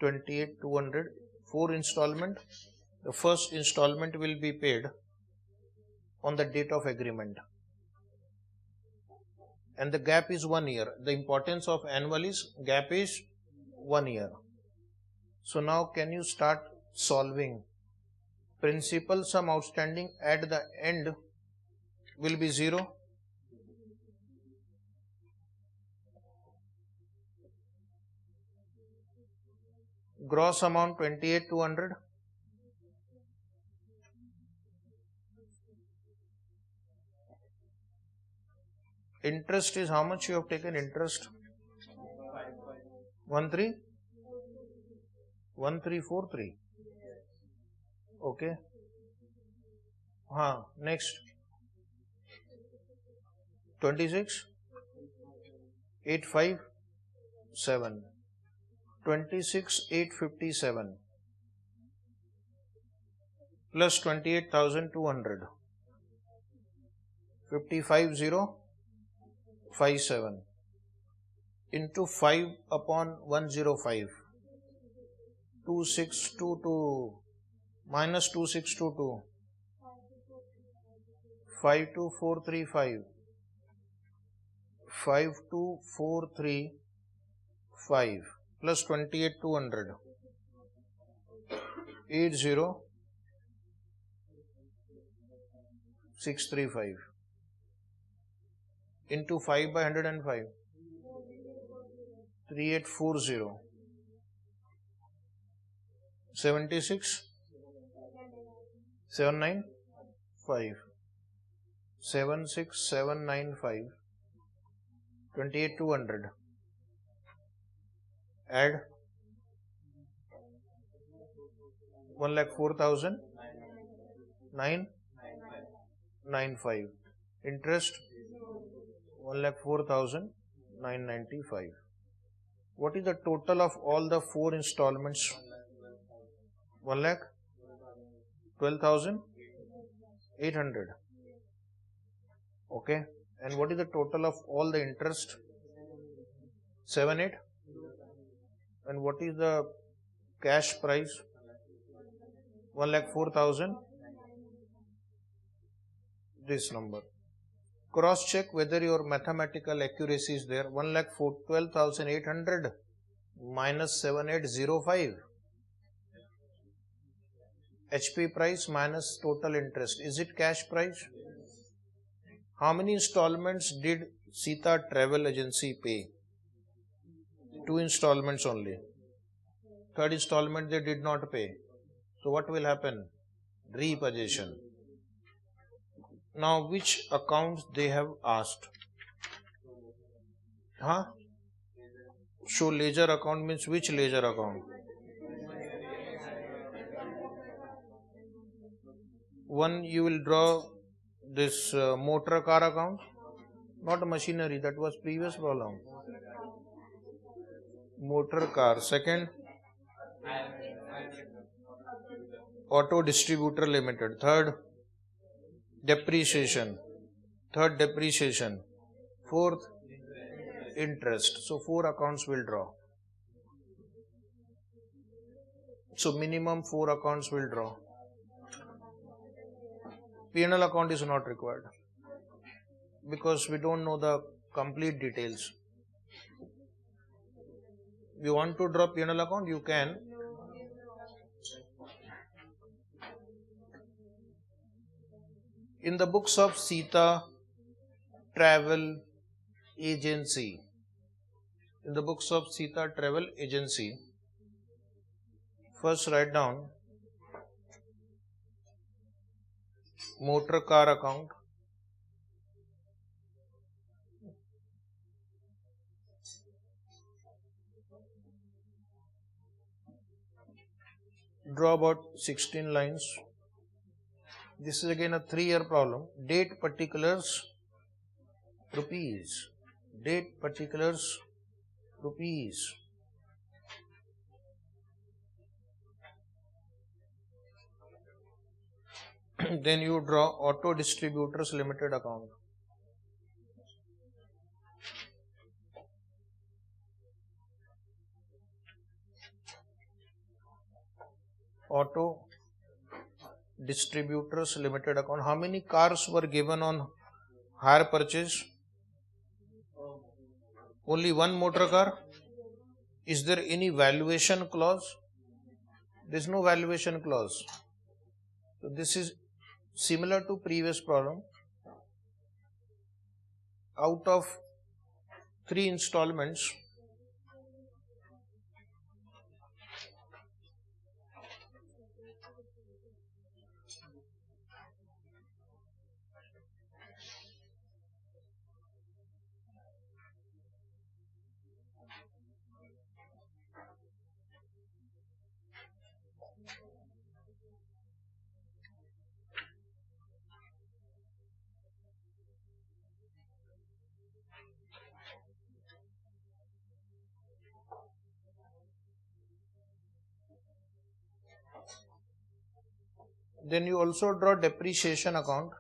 Speaker 2: $28,200, 4 installment. The first installment will be paid on the date of agreement, and the gap is 1 year. The importance of annual is gap is 1 year. So now can you start solving? Principal sum outstanding at the end will be 0. Gross amount 28,200. Interest is how much you have taken interest? 1343. Okay. Next 26,857. 26,857 plus 28,200, 55,057 into 5 upon 105, 2622 minus 2622, 52435, 52435 plus 28,200, 80,635 into 5 by 105, 3840, 76,795, 76,795, 28,200. Add 1,04,995. Interest 1,04,995. What is the total of all the 4 installments? 1,12,000. 800. Okay. And what is the total of all the interest? 78. And what is the cash price? 1,04,000. This number. Cross check whether your mathematical accuracy is there. 1,12,800 minus 7805. HP price minus total interest. Is it cash price? How many installments did Sita Travel Agency pay? 2 installments only. Third installment they did not pay. So what will happen? Repossession. Now which accounts they have asked? Show ledger account means which ledger account? One you will draw this motor car account, not machinery, that was previous problem. Motor car. Second, auto distributor limited. Third, depreciation. Third, depreciation. Fourth, interest. So 4 accounts will draw. So minimum 4 accounts will draw. P&L account is not required because we don't know the complete details. If you want to draw P&L account, you can. In the books of Sita Travel Agency, first write down motor car account, draw about 16 lines. This is again a 3-year problem. Date particulars rupees. Date particulars rupees. Then you draw Auto Distributors Limited account. Auto Distributors Limited account. How many cars were given on hire purchase? Only one motor car. Is there any valuation clause? There is no valuation clause. So this is similar to previous problem. Out of 3 installments, then you also draw depreciation account.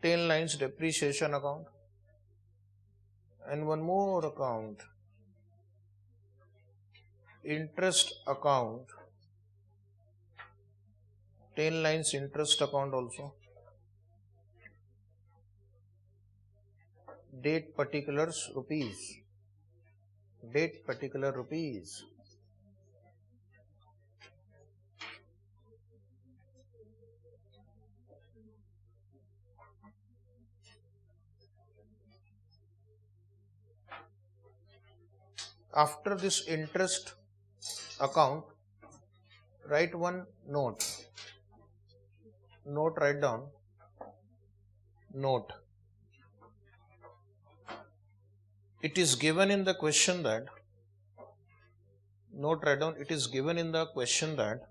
Speaker 2: Ten lines depreciation account, and one more account, interest account. 10 lines interest account also. Date particulars rupees. Date particular rupees. After this interest account, write one note. Note, write down. Note. It is given in the question that, note, write down, it is given in the question that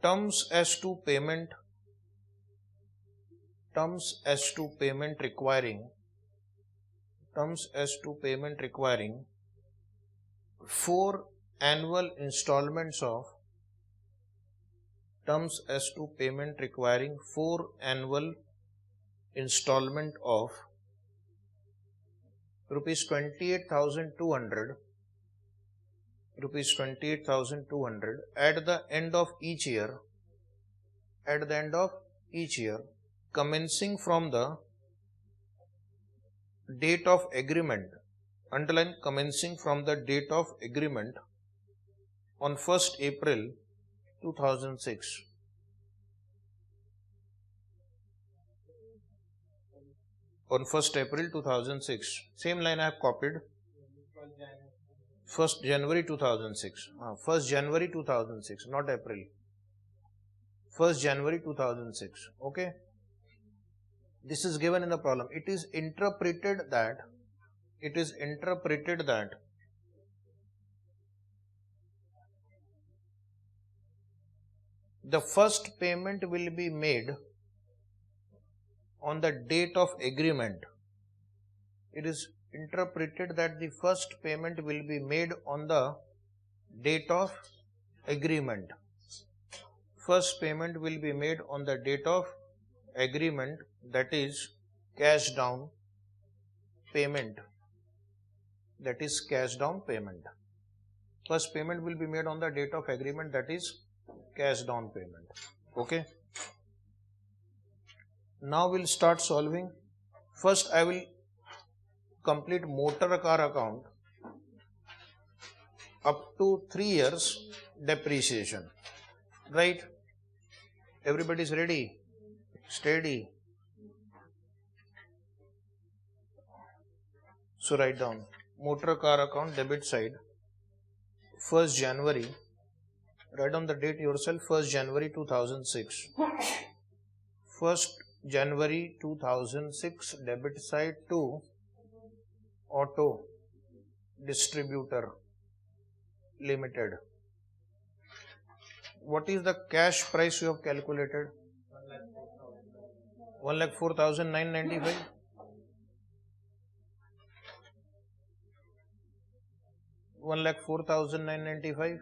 Speaker 2: terms as to payment terms as to payment requiring 4 annual installments of rupees 28,200 at the end of each year, commencing from the date of agreement, underline commencing from the date of agreement on 1st April 2006. On 1st April 2006. Same line I have copied. 1st January 2006. 1st January 2006, not April. 1st January 2006. Okay. This is given in the problem. It is interpreted that the first payment will be made on the date of agreement. It is interpreted that the first payment will be made on the date of agreement. First payment will be made on the date of agreement, that is cash down payment. First payment will be made on the date of agreement, that is cash down payment. Okay. Now we'll start solving. First I will complete motor car account up to 3 years depreciation. Right? Everybody is ready? Steady. So write down motor car account debit side 1st January. Write down the date yourself. 1st January 2006. 1st January 2006 debit side to Auto Distributor Limited. What is the cash price you have calculated? 1,04,995. 1,04,995.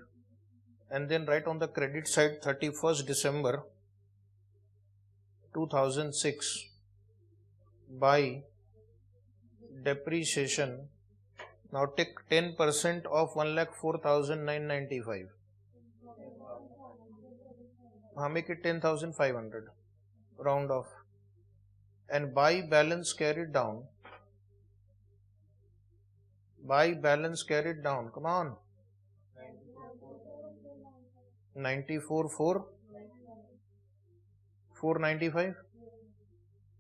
Speaker 2: And then write on the credit side 31st December 2006 by depreciation. Now take 10% of 1,04,995. Make it 10,500. Round off. And by balance carried down. Come on. 94,495.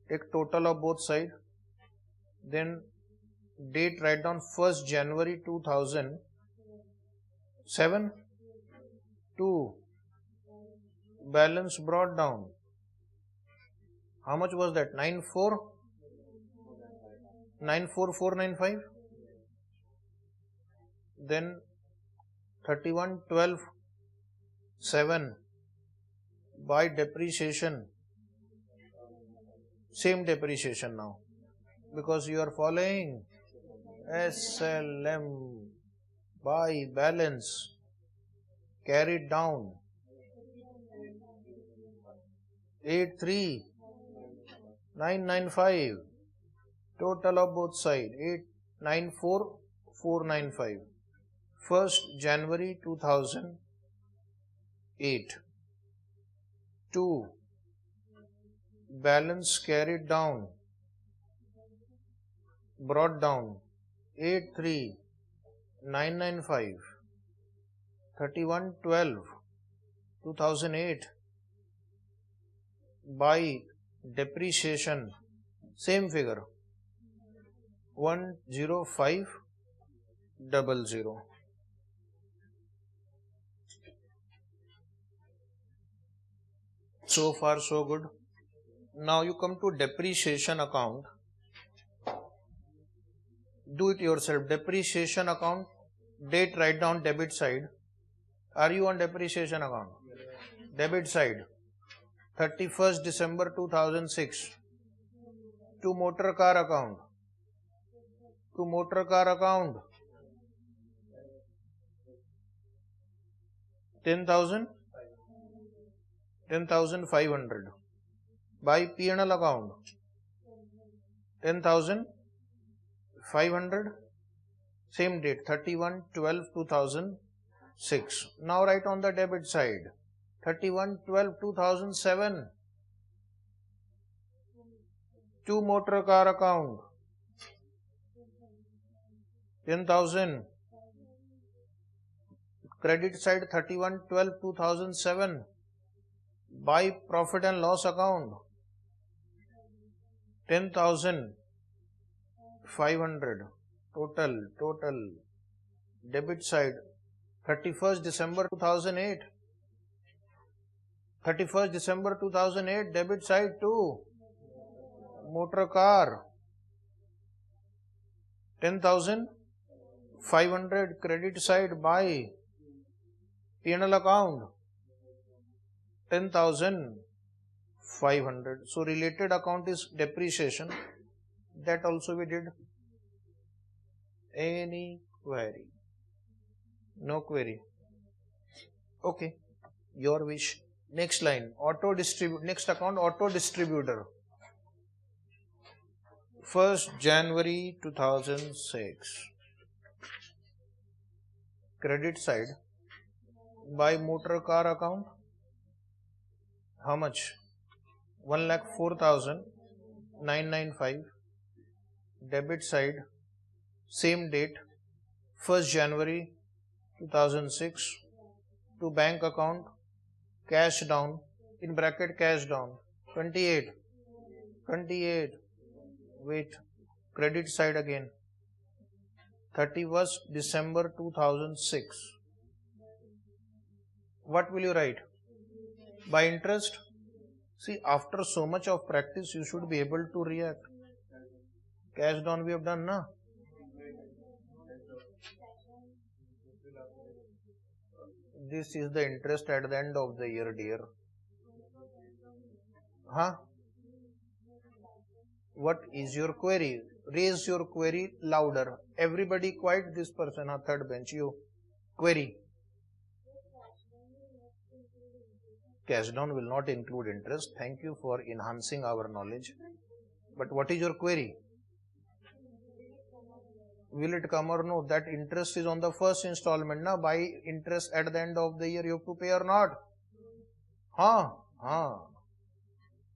Speaker 2: Take total of both sides. Then date write down 1st January 2007 to balance brought down. How much was that? 94,495. Then 31,12,7 by depreciation. Same depreciation now, because you are following SLM by balance carried down 83,995. Total of both sides 894,495. 1st January 2008 to balance carried down brought down 83,995. 31/12/2008 by depreciation, same figure 10500. So far so good. Now you come to depreciation account. Do it yourself. Depreciation account, date write down debit side. Are you on depreciation account? Debit side 31st December 2006. to motor car account. To motor car account. 10,000. 10,500. By P&L account. 10,500. Same date, 31/12/2006. Now write on the debit side. 31/12/2007. To motor car account. 10,000. Credit side 31/12/2007. By profit and loss account. 10,500. Total. Debit side 31st December 2008. 31st December 2008. Debit side to motor car. 10,500. Credit side by P&L account. 10,500. So related account is depreciation. That also we did. Any query? No query. Okay, your wish. Next line, auto distribute. Next account, auto distributor. 1st January 2006. Credit side by motor car account. How much? 1,04,995. Debit side, same date, 1st January 2006. To bank account, cash down, in bracket cash down, 28. Wait, credit side again, 31st December 2006. What will you write? By interest? See, after so much of practice, you should be able to react. Cash down we have done, na? This is the interest at the end of the year, dear. Huh? What is your query? Raise your query louder. Everybody quiet, this person, third bench, you. Query. Cash down will not include interest. Thank you for enhancing our knowledge. But what is your query? Will it come or no? That interest is on the first installment. Now, by interest at the end of the year, you have to pay or not?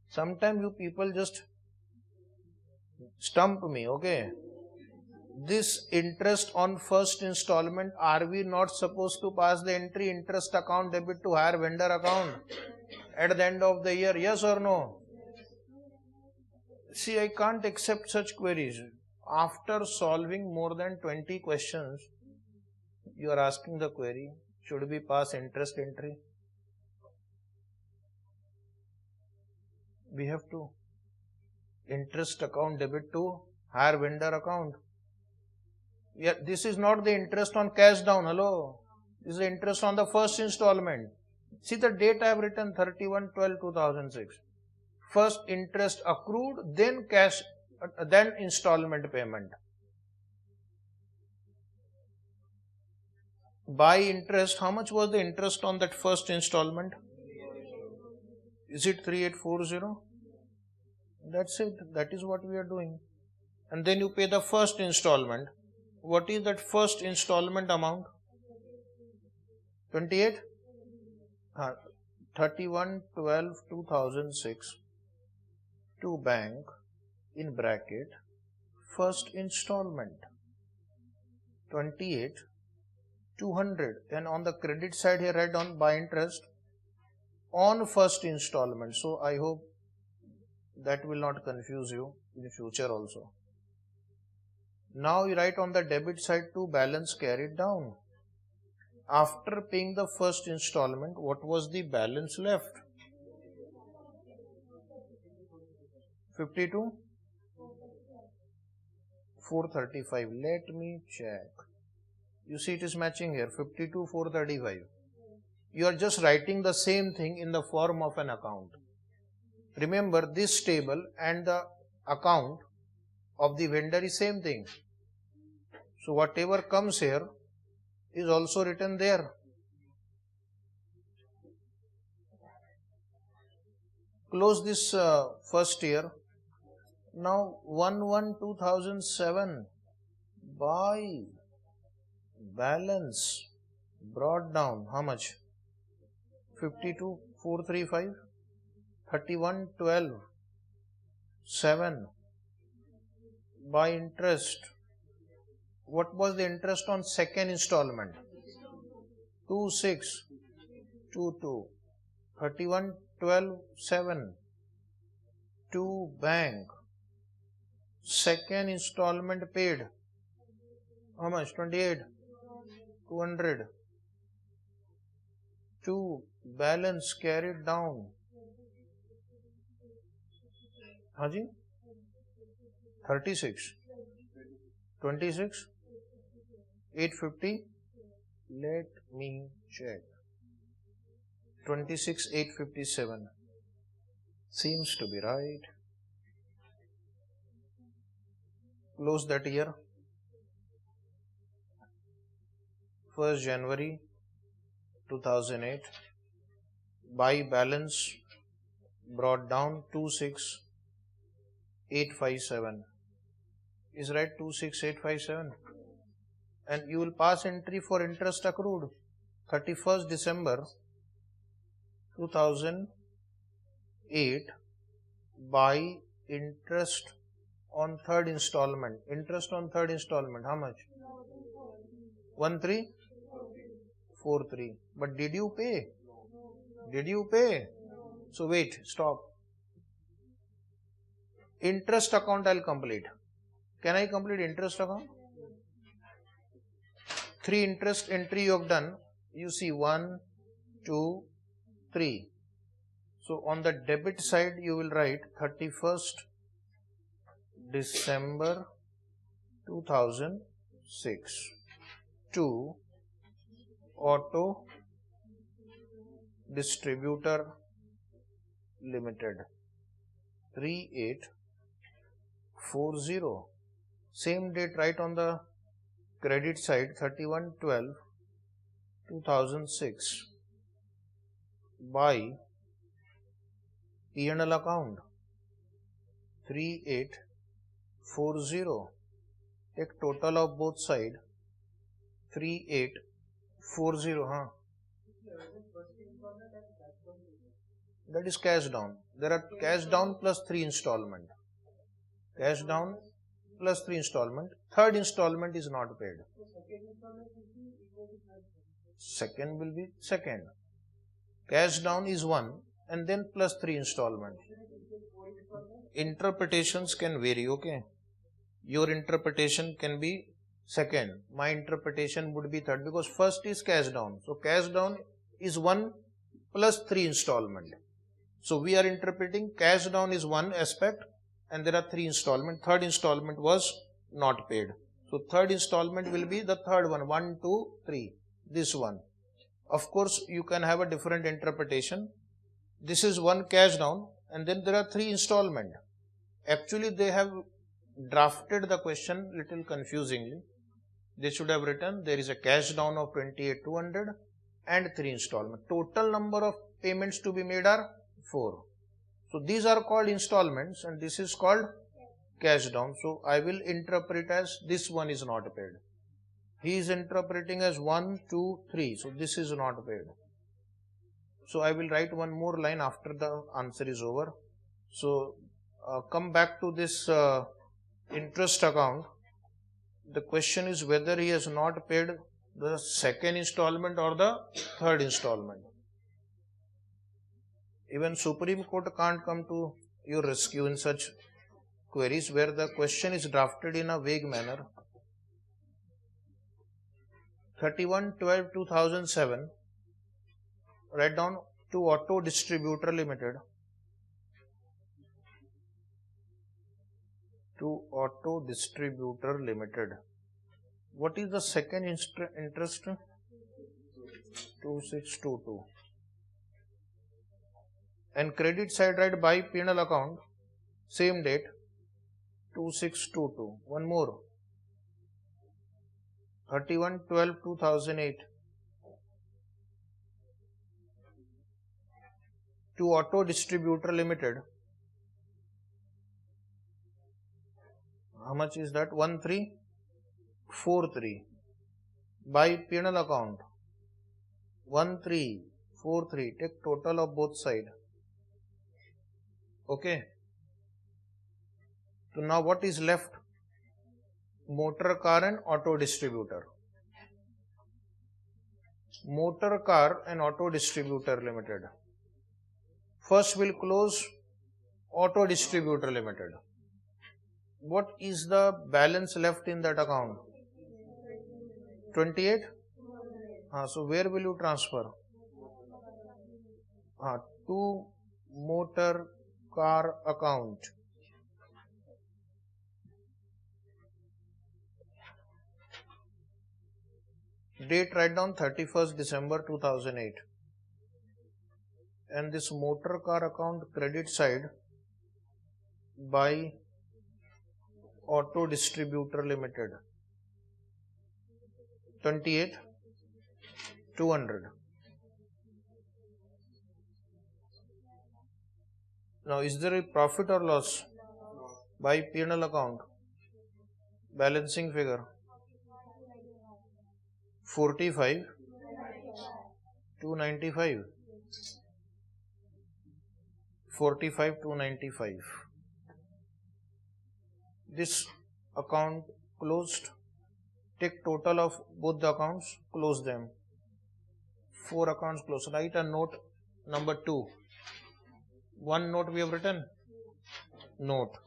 Speaker 2: Sometimes you people just stump me, okay? This interest on first installment, are we not supposed to pass the entry interest account debit to higher vendor account at the end of the year? Yes or no? See, I can't accept such queries. After solving more than 20 questions, you are asking the query, should we pass interest entry? We have to. Interest account debit to higher vendor account. Yeah, this is not the interest on cash down. Hello. This is the interest on the first installment. See the date I have written, 31/12/2006. First interest accrued, then cash, then installment payment. By interest, how much was the interest on that first installment? Is it 3840? That's it. That is what we are doing. And then you pay the first installment. What is that first installment amount? 28? 31/12/2006 to bank, in bracket, first installment. 28/200. And on the credit side here, write down by interest on first installment. So I hope that will not confuse you in future also. Now you write on the debit side to balance carried down. After paying the first installment, what was the balance left? 52,435. Let me check. You see it is matching here, 52,435. You are just writing the same thing in the form of an account. Remember, this table and the account of the vendor is same thing. So whatever comes here is also written there. Close this first year. Now 1/1/2007 by balance brought down how much? 52,435, 31,12, 7 by interest. What was the interest on second installment? 2622, 31,12, 7 to bank. Second installment paid how much? 28,200. To balance carried down. Haji? 36. 26. 850. Let me check. 26,857. Seems to be right. Close that year. 1st January 2008. By balance brought down 26,857. Is right, 26,857. And you will pass entry for interest accrued 31st December 2008 by interest on third installment. Interest on third installment how much? 1343. But did you pay? Did you pay? So wait, stop. Interest account I'll complete. Can I complete interest account? 3 interest entry you have done. You see 1, 2, 3. So on the debit side you will write 31st December 2006 to Auto Distributor Limited 3840. Same date write on the credit side 31/12/2006 by P&L account 3840. Take total of both side 3840. That is cash down. There are cash down plus 3 installment. Cash down plus 3 installment. Third installment is not paid. Second will be second. Cash down is 1 and then plus 3 installment. Interpretations can vary, okay? Your interpretation can be second. My interpretation would be third because first is cash down. So cash down is 1 plus 3 installment. So we are interpreting cash down is one aspect and there are 3 installment. Third installment was not paid. So third installment will be the third one, 1, 2, 3, this one. Of course, you can have a different interpretation. This is one cash down and then there are 3 installment. Actually, they have drafted the question little confusingly. They should have written there is a cash down of 28,200 and 3 installment. Total number of payments to be made are 4. So these are called installments and this is called cash down. So I will interpret as this one is not paid. He is interpreting as 1, 2, 3. So this is not paid. So I will write one more line after the answer is over. So come back to this interest account. The question is whether he has not paid the second installment or the third installment. Even Supreme Court can't come to your rescue in such queries where the question is drafted in a vague manner. 31/12/2007, write down to Auto Distributor Limited. To Auto Distributor Limited. What is the second interest? 2622. And credit side write by P&L account, same date 2622. One more. 31/12/2008 to Auto Distributor Limited. How much is that? 1343 by P&L account. 1343. Take total of both sides. Okay. So now what is left? Motor car and auto distributor. Motor car and auto distributor limited. First we'll close auto distributor limited. What is the balance left in that account? 28. So where will you transfer? To motor car account. Date write down 31st December 2008. And this motor car account credit side by Auto Distributor Limited. 28,200. Now is there a profit or loss? By P&L account. Balancing figure. 45,295. 45,295. This account closed. Take total of both the accounts, close them. 4 accounts closed. Write a note number 2. One note we have written. Note.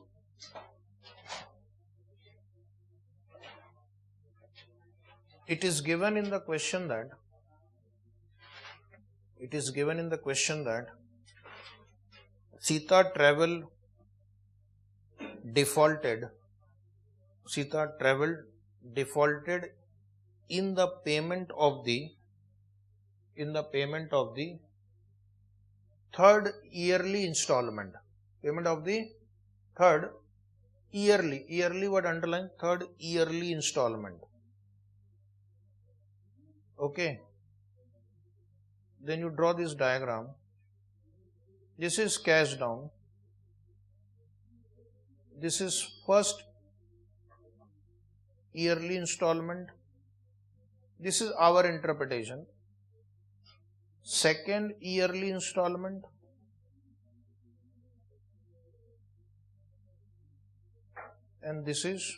Speaker 2: It is given in the question that Sita Travel defaulted in the payment of the third yearly installment. Payment of the third yearly word underline, third yearly installment. Okay. Then you draw this diagram. This is cash down. This is first yearly installment. This is our interpretation. Second yearly installment. And this is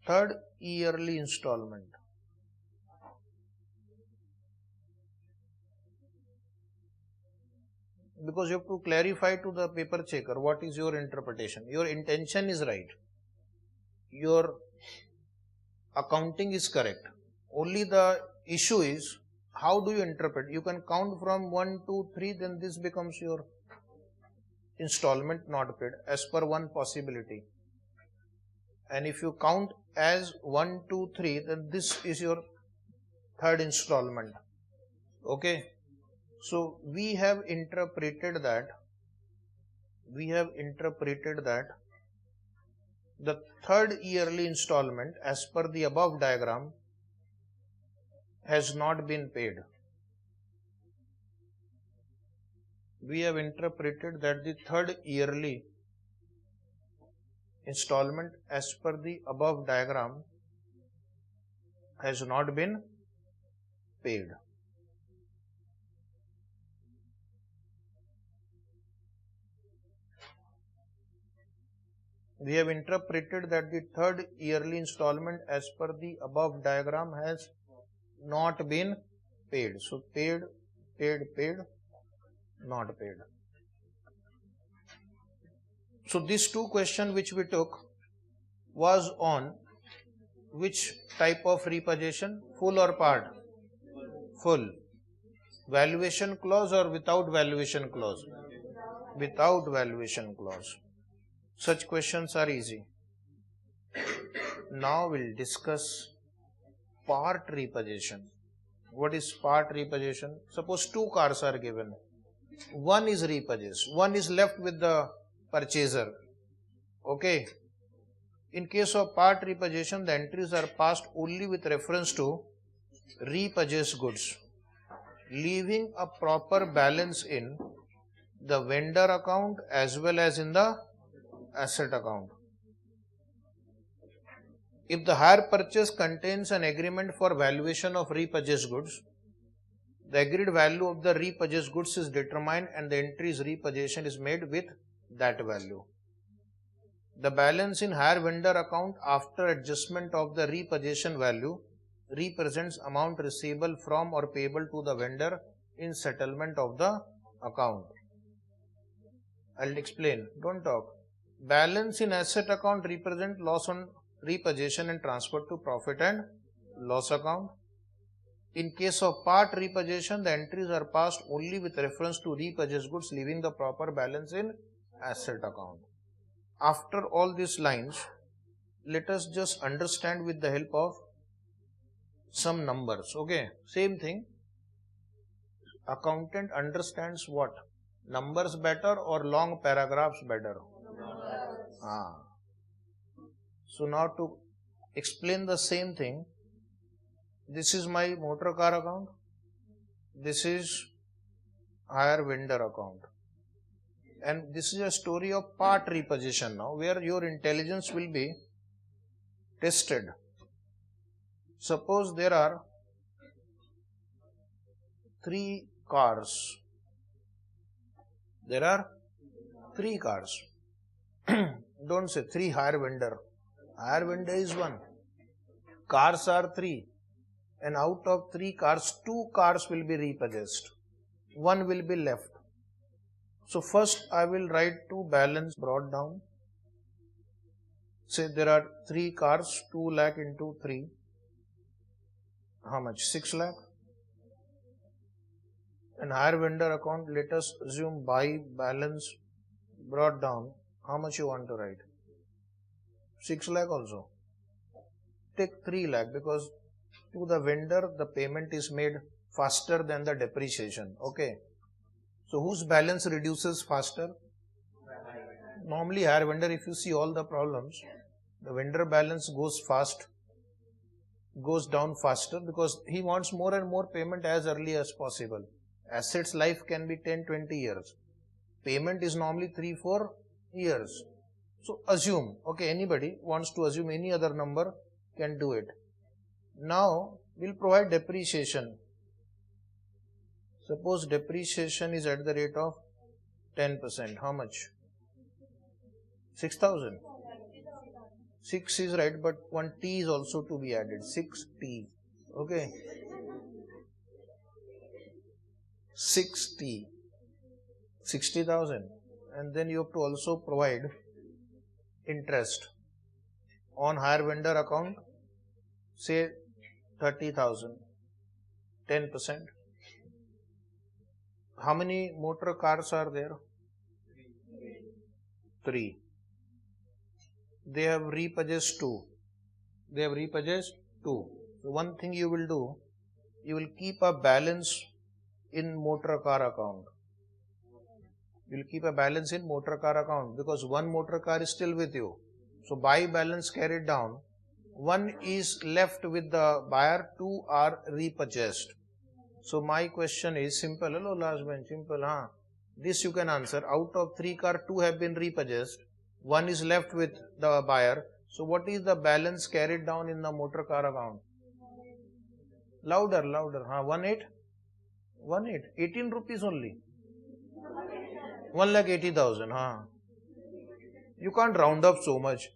Speaker 2: third yearly installment. Because you have to clarify to the paper checker what is your interpretation. Your intention is right. Your accounting is correct. Only the issue is how do you interpret. You can count from 1, 2, 3, then this becomes your installment not paid as per one possibility. And if you count as 1, 2, 3, then this is your third installment. Okay. So we have interpreted that the third yearly installment as per the above diagram has not been paid. We have interpreted that the third yearly installment as per the above diagram has not been paid. We have interpreted that the third yearly installment as per the above diagram has not been paid. So paid, not paid. So these two questions which we took was on which type of repossession? Full or part? Full. Valuation clause or without valuation clause? Without valuation clause. Such questions are easy. Now we'll discuss part repossession. What is part repossession? Suppose two cars are given. One is repossessed. One is left with the purchaser Okay. In case of part repossession, the entries are passed only with reference to repossessed goods, leaving a proper balance in the vendor account as well as in the asset account. If the hire purchase contains an agreement for valuation of repossessed goods, the agreed value of the repossessed goods is determined and the entry's repossession is made with that value. The balance in hire vendor account after adjustment of the repossession value represents amount receivable from or payable to the vendor in settlement of the account. I'll explain. Don't talk. Balance in asset account represent loss on repossession and transfer to profit and loss account. In case of part repossession, the entries are passed only with reference to repossessed goods, leaving the proper balance in asset account. After all these lines, let us just understand with the help of some numbers. Okay, same thing. Accountant understands what? Numbers better or long paragraphs better? So now to explain the same thing, this is my motor car account, this is hire vendor account, and this is a story of part repossession now, where your intelligence will be tested. Suppose there are 3 cars. There are 3 cars. Don't say 3 hire vendor. Hire vendor is 1. Cars are 3. And out of 3 cars, 2 cars will be repossessed. 1 will be left. So first I will write to balance brought down. Say there are 3 cars, 2 lakh into 3. How much? 6 lakh. And hire vendor account, let us assume by balance brought down. How much you want to write? 6 lakh also. Take 3 lakh because to the vendor the payment is made faster than the depreciation. Okay. So whose balance reduces faster? Normally hire vendor, if you see all the problems, the vendor balance goes down faster because he wants more and more payment as early as possible. Assets life can be 10-20 years. Payment is normally 3-4 years. So assume, okay, anybody wants to assume any other number can do it. Now we'll provide depreciation. Suppose depreciation is at the rate of 10%. How much? 6,000. 6 is right, but 1 T is also to be added. 6T. Okay. 6T. 60,000. And then you have to also provide interest on hire vendor account. Say 30,000. 10%. How many motor cars are there? 3. They have repossessed 2. So one thing you will do, you will keep a balance in motor car account. You will keep a balance in motor car account because 1 motor car is still with you. So by balance carried down, 1 is left with the buyer, 2 are repossessed. So my question is simple. Hello last bench, simple. This you can answer. Out of 3 cars, 2 have been repossessed. 1 is left with the buyer. So what is the balance carried down in the motor car account? Louder. 18? 18 rupees only. 1,80,000. You can't round up so much.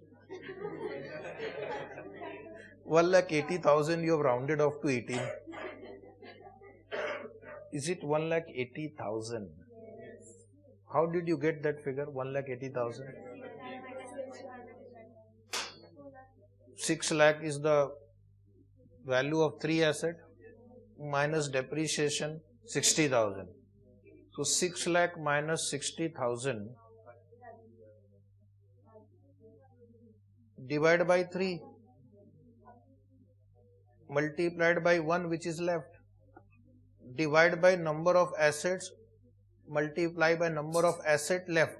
Speaker 2: 1,80,000 you have rounded off to 18. Is it 1,80,000? How did you get that figure? 1,80,000. 6 lakh is the value of 3 asset minus depreciation 60,000. So 6 lakh minus 60,000 divided by 3 multiplied by 1 which is left, divide by number of assets, multiply by number of asset left.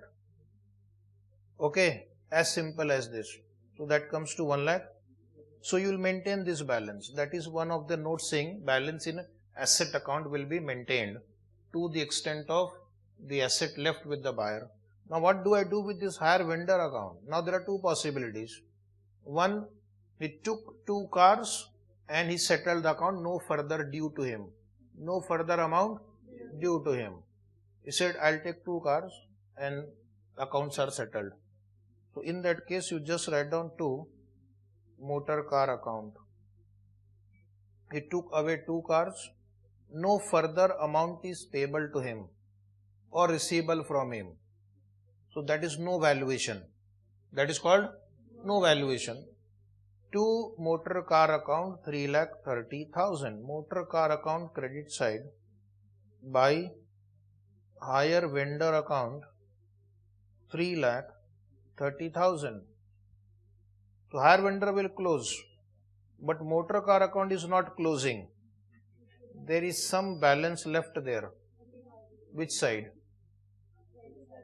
Speaker 2: Okay, As simple as this. So that comes to 1 lakh. So you will maintain this balance. That is one of the notes saying balance in asset account will be maintained to the extent of the asset left with the buyer. Now what do I do with this hire vendor account? Now there are two possibilities. One, he took 2 cars and he settled the account, no further due to him. No further amount due to him. He said, I'll take 2 cars and accounts are settled. So in that case, you just write down 2 motor car account. He took away 2 cars. No further amount is payable to him or receivable from him. So that is no valuation. That is called no valuation. 2 motor car account 3,30,000. Motor car account credit side by hire vendor account 3,30,000. So hire vendor will close, but motor car account is not closing. There is some balance left there. Which side?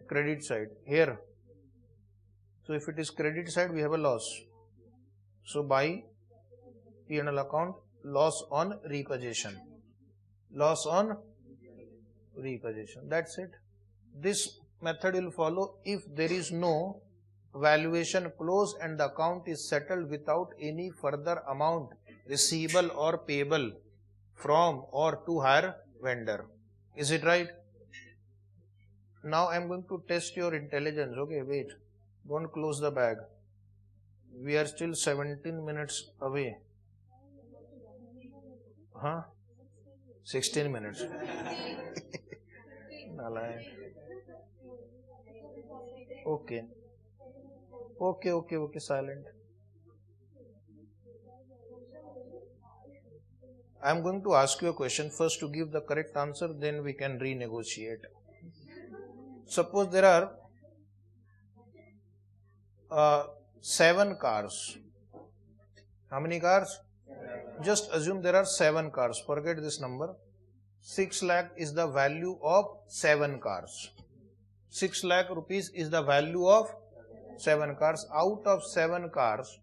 Speaker 2: Credit side. Here. So if it is credit side, we have a loss. So by P&L account, loss on repossession. Loss on repossession. That's it. This method will follow if there is no valuation close and the account is settled without any further amount receivable or payable from or to hire vendor. Is it right? Now I am going to test your intelligence. Okay, wait. Don't close the bag. We are still 17 minutes away. 16 minutes. Okay. Okay, silent. I am going to ask you a question first to give the correct answer, then we can renegotiate. Suppose there are 7 cars. How many cars? Just assume there are 7 cars. Forget this number. 6 lakh is the value of 7 cars. 6 lakh rupees is the value of 7 cars. Out of 7 cars,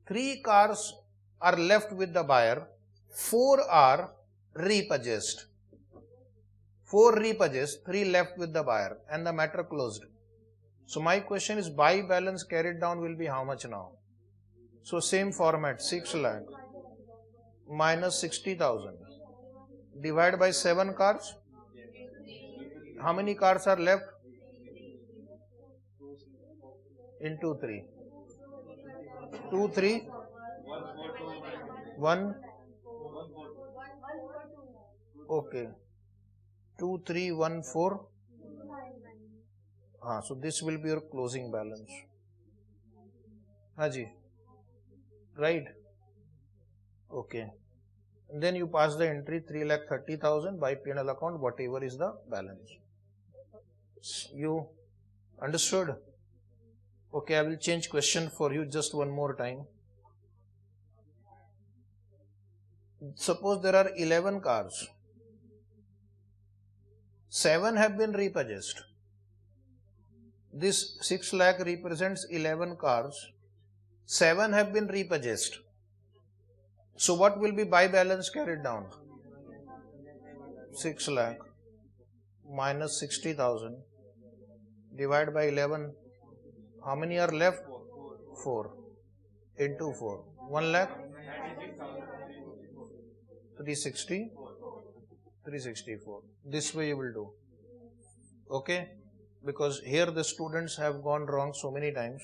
Speaker 2: 3 cars are left with the buyer. 4 are repossessed. 4 repossessed, 3 left with the buyer, and the matter closed. So my question is, buy balance carried down will be how much now? So same format, 6 lakh minus 60,000 divided by 7 cars. How many cars are left? Into 3. 2, 3, 1. Okay. 2, 3, 1, 4. So this will be your closing balance. Haji. Right? Okay. And then you pass the entry 3,30,000 by P&L account, whatever is the balance. You understood? Okay, I will change question for you just one more time. Suppose there are 11 cars. 7 have been repossessed. This 6 lakh represents 11 cars. 7 have been repossessed. So what will be buy balance carried down? 6 lakh minus 60,000 divided by 11. How many are left? 4 into 4. 1 lakh 360, 364. This way you will do. Okay? Because here the students have gone wrong so many times.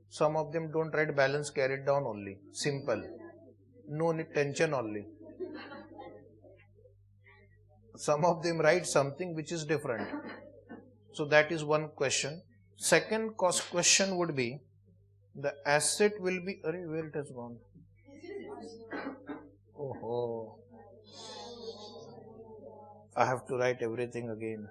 Speaker 2: Some of them don't write balance carried down only. Simple. No need tension only. Some of them write something which is different. So that is one question. Second question would be, the asset will be, where it has gone? Oh, I have to write everything again.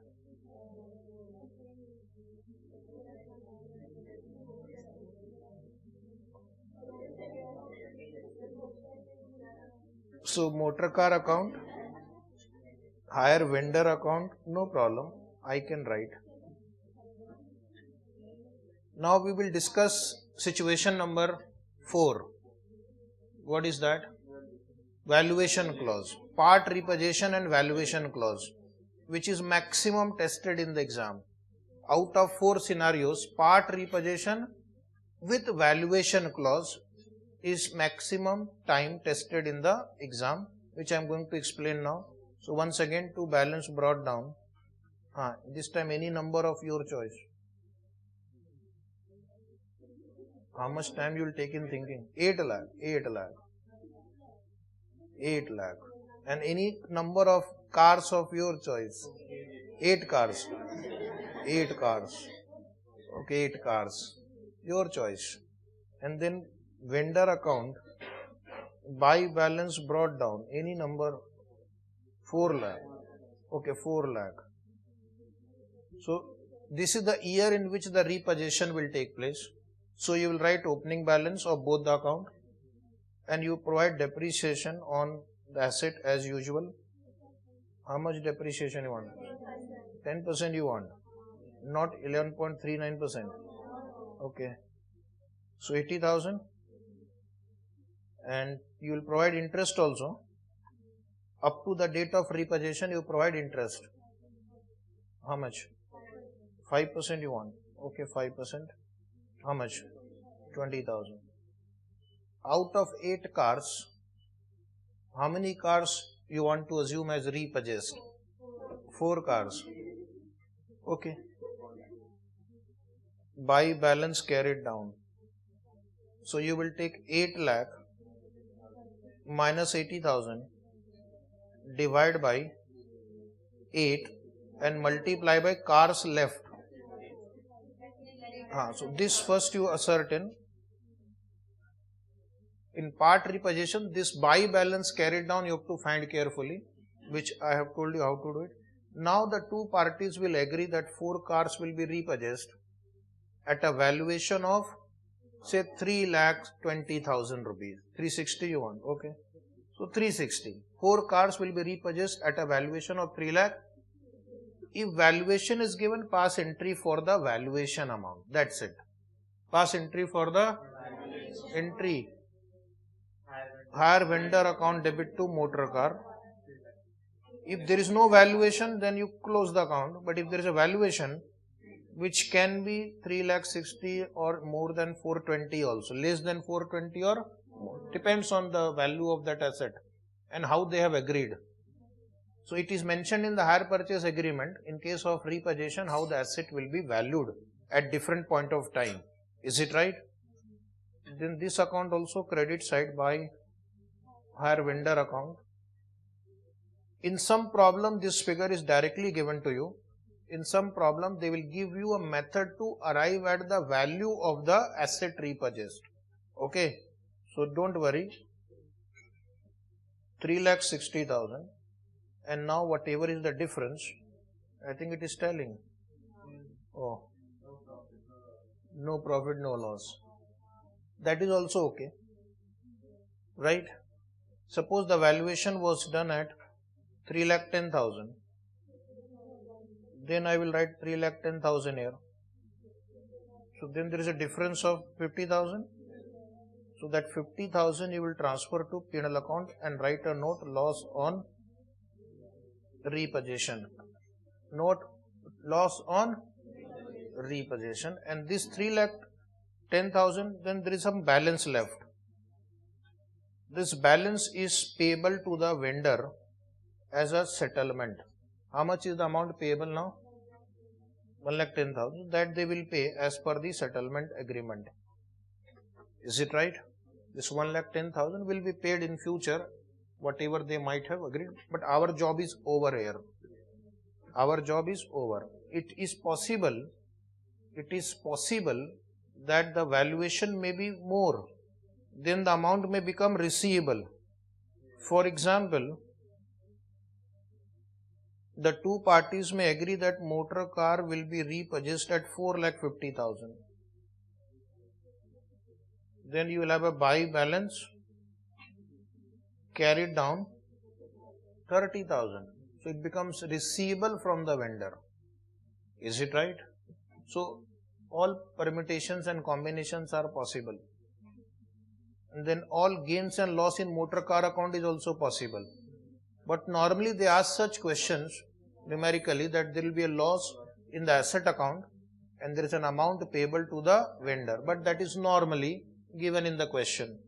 Speaker 2: So motor car account, hire vendor account, no problem, I can write. Now we will discuss situation number 4. What is that? Valuation clause. Part repossession and valuation clause, which is maximum tested in the exam. Out of 4 scenarios, part repossession with valuation clause is maximum time tested in the exam, which I am going to explain now. So once again, to balance brought down. This time any number of your choice. How much time you will take in thinking? 8 lakh, 8 lakh, 8 lakh. And any number of cars of your choice. 8 cars. 8 cars. Okay, 8 cars. Your choice. And then vendor account, buy balance brought down. Any number. 4 lakh. Okay, 4 lakh. So this is the year in which the repossession will take place. So you will write opening balance of both the account and you provide depreciation on the asset as usual. How much depreciation you want? 10% you want, not 11.39%. Okay. So 80,000, and you will provide interest also. Up to the date of repossession you provide interest. How much? 5% you want. Okay, 5%. How much? 20,000. Out of 8 cars, how many cars you want to assume as repossessed? 4 cars. Okay. Buy balance carried down. So you will take 8 lakh minus 80,000, divide by 8 and multiply by cars left. So this first you ascertain. In part repossession, this buy balance carried down you have to find carefully, which I have told you how to do it. Now the two parties will agree that 4 cars will be repossessed at a valuation of say 3,20,000 rupees. 360 you want, okay. So 360. 4 cars will be repossessed at a valuation of 3 lakh. If valuation is given, pass entry for the valuation amount. That's it. Pass entry for the entry. Hire vendor account debit to motor car. If there is no valuation, then you close the account. But if there is a valuation, which can be 3,60,000 or more than 420 also, less than 420 or more, depends on the value of that asset and how they have agreed. So it is mentioned in the hire purchase agreement in case of repossession how the asset will be valued at different point of time. Is it right? Then this account also credit side by hire vendor account. In some problem this figure is directly given to you. In some problem they will give you a method to arrive at the value of the asset repurchased. Okay. So don't worry. 3,60,000. And now whatever is the difference, I think it is telling. Oh, no profit, no loss. That is also okay. Right? Suppose the valuation was done at 3,10,000. Then I will write 3,10,000 here. So then there is a difference of 50,000. So that 50,000 you will transfer to P&L account and write a note loss on repossession. Note loss on repossession. And this 3,10,000, then there is some balance left. This balance is payable to the vendor as a settlement. How much is the amount payable now? 1,10,000. That they will pay as per the settlement agreement. Is it right? This 1,10,000 will be paid in future, whatever they might have agreed. But our job is over here. Our job is over. It is possible that the valuation may be more. Then the amount may become receivable. For example, the two parties may agree that motor car will be repurchased at 4,50,000. Then you will have a buy balance carried down 30,000. So it becomes receivable from the vendor. Is it right? So all permutations and combinations are possible. And then all gains and loss in motor car account is also possible. But normally they ask such questions numerically that there will be a loss in the asset account and there is an amount payable to the vendor. But that is normally given in the question.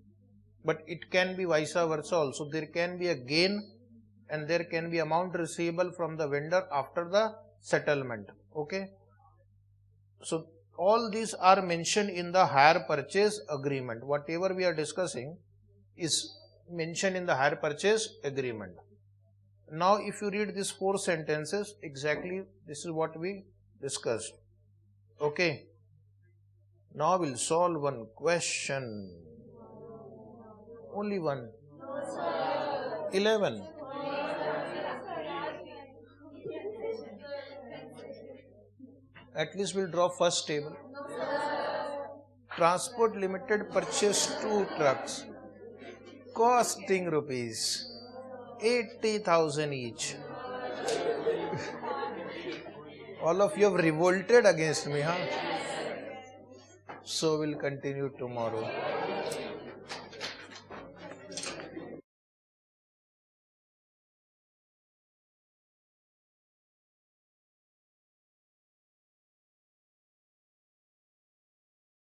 Speaker 2: But it can be vice versa also. There can be a gain and there can be amount receivable from the vendor after the settlement. Okay. So all these are mentioned in the hire purchase agreement. Whatever we are discussing is mentioned in the hire purchase agreement. Now if you read these 4 sentences, exactly this is what we discussed. Okay. Now we'll solve one question. Only one. 11. At least we'll draw first table. Transport Limited purchased 2 trucks costing rupees 80,000 each. All of you have revolted against me, huh? So we'll continue tomorrow.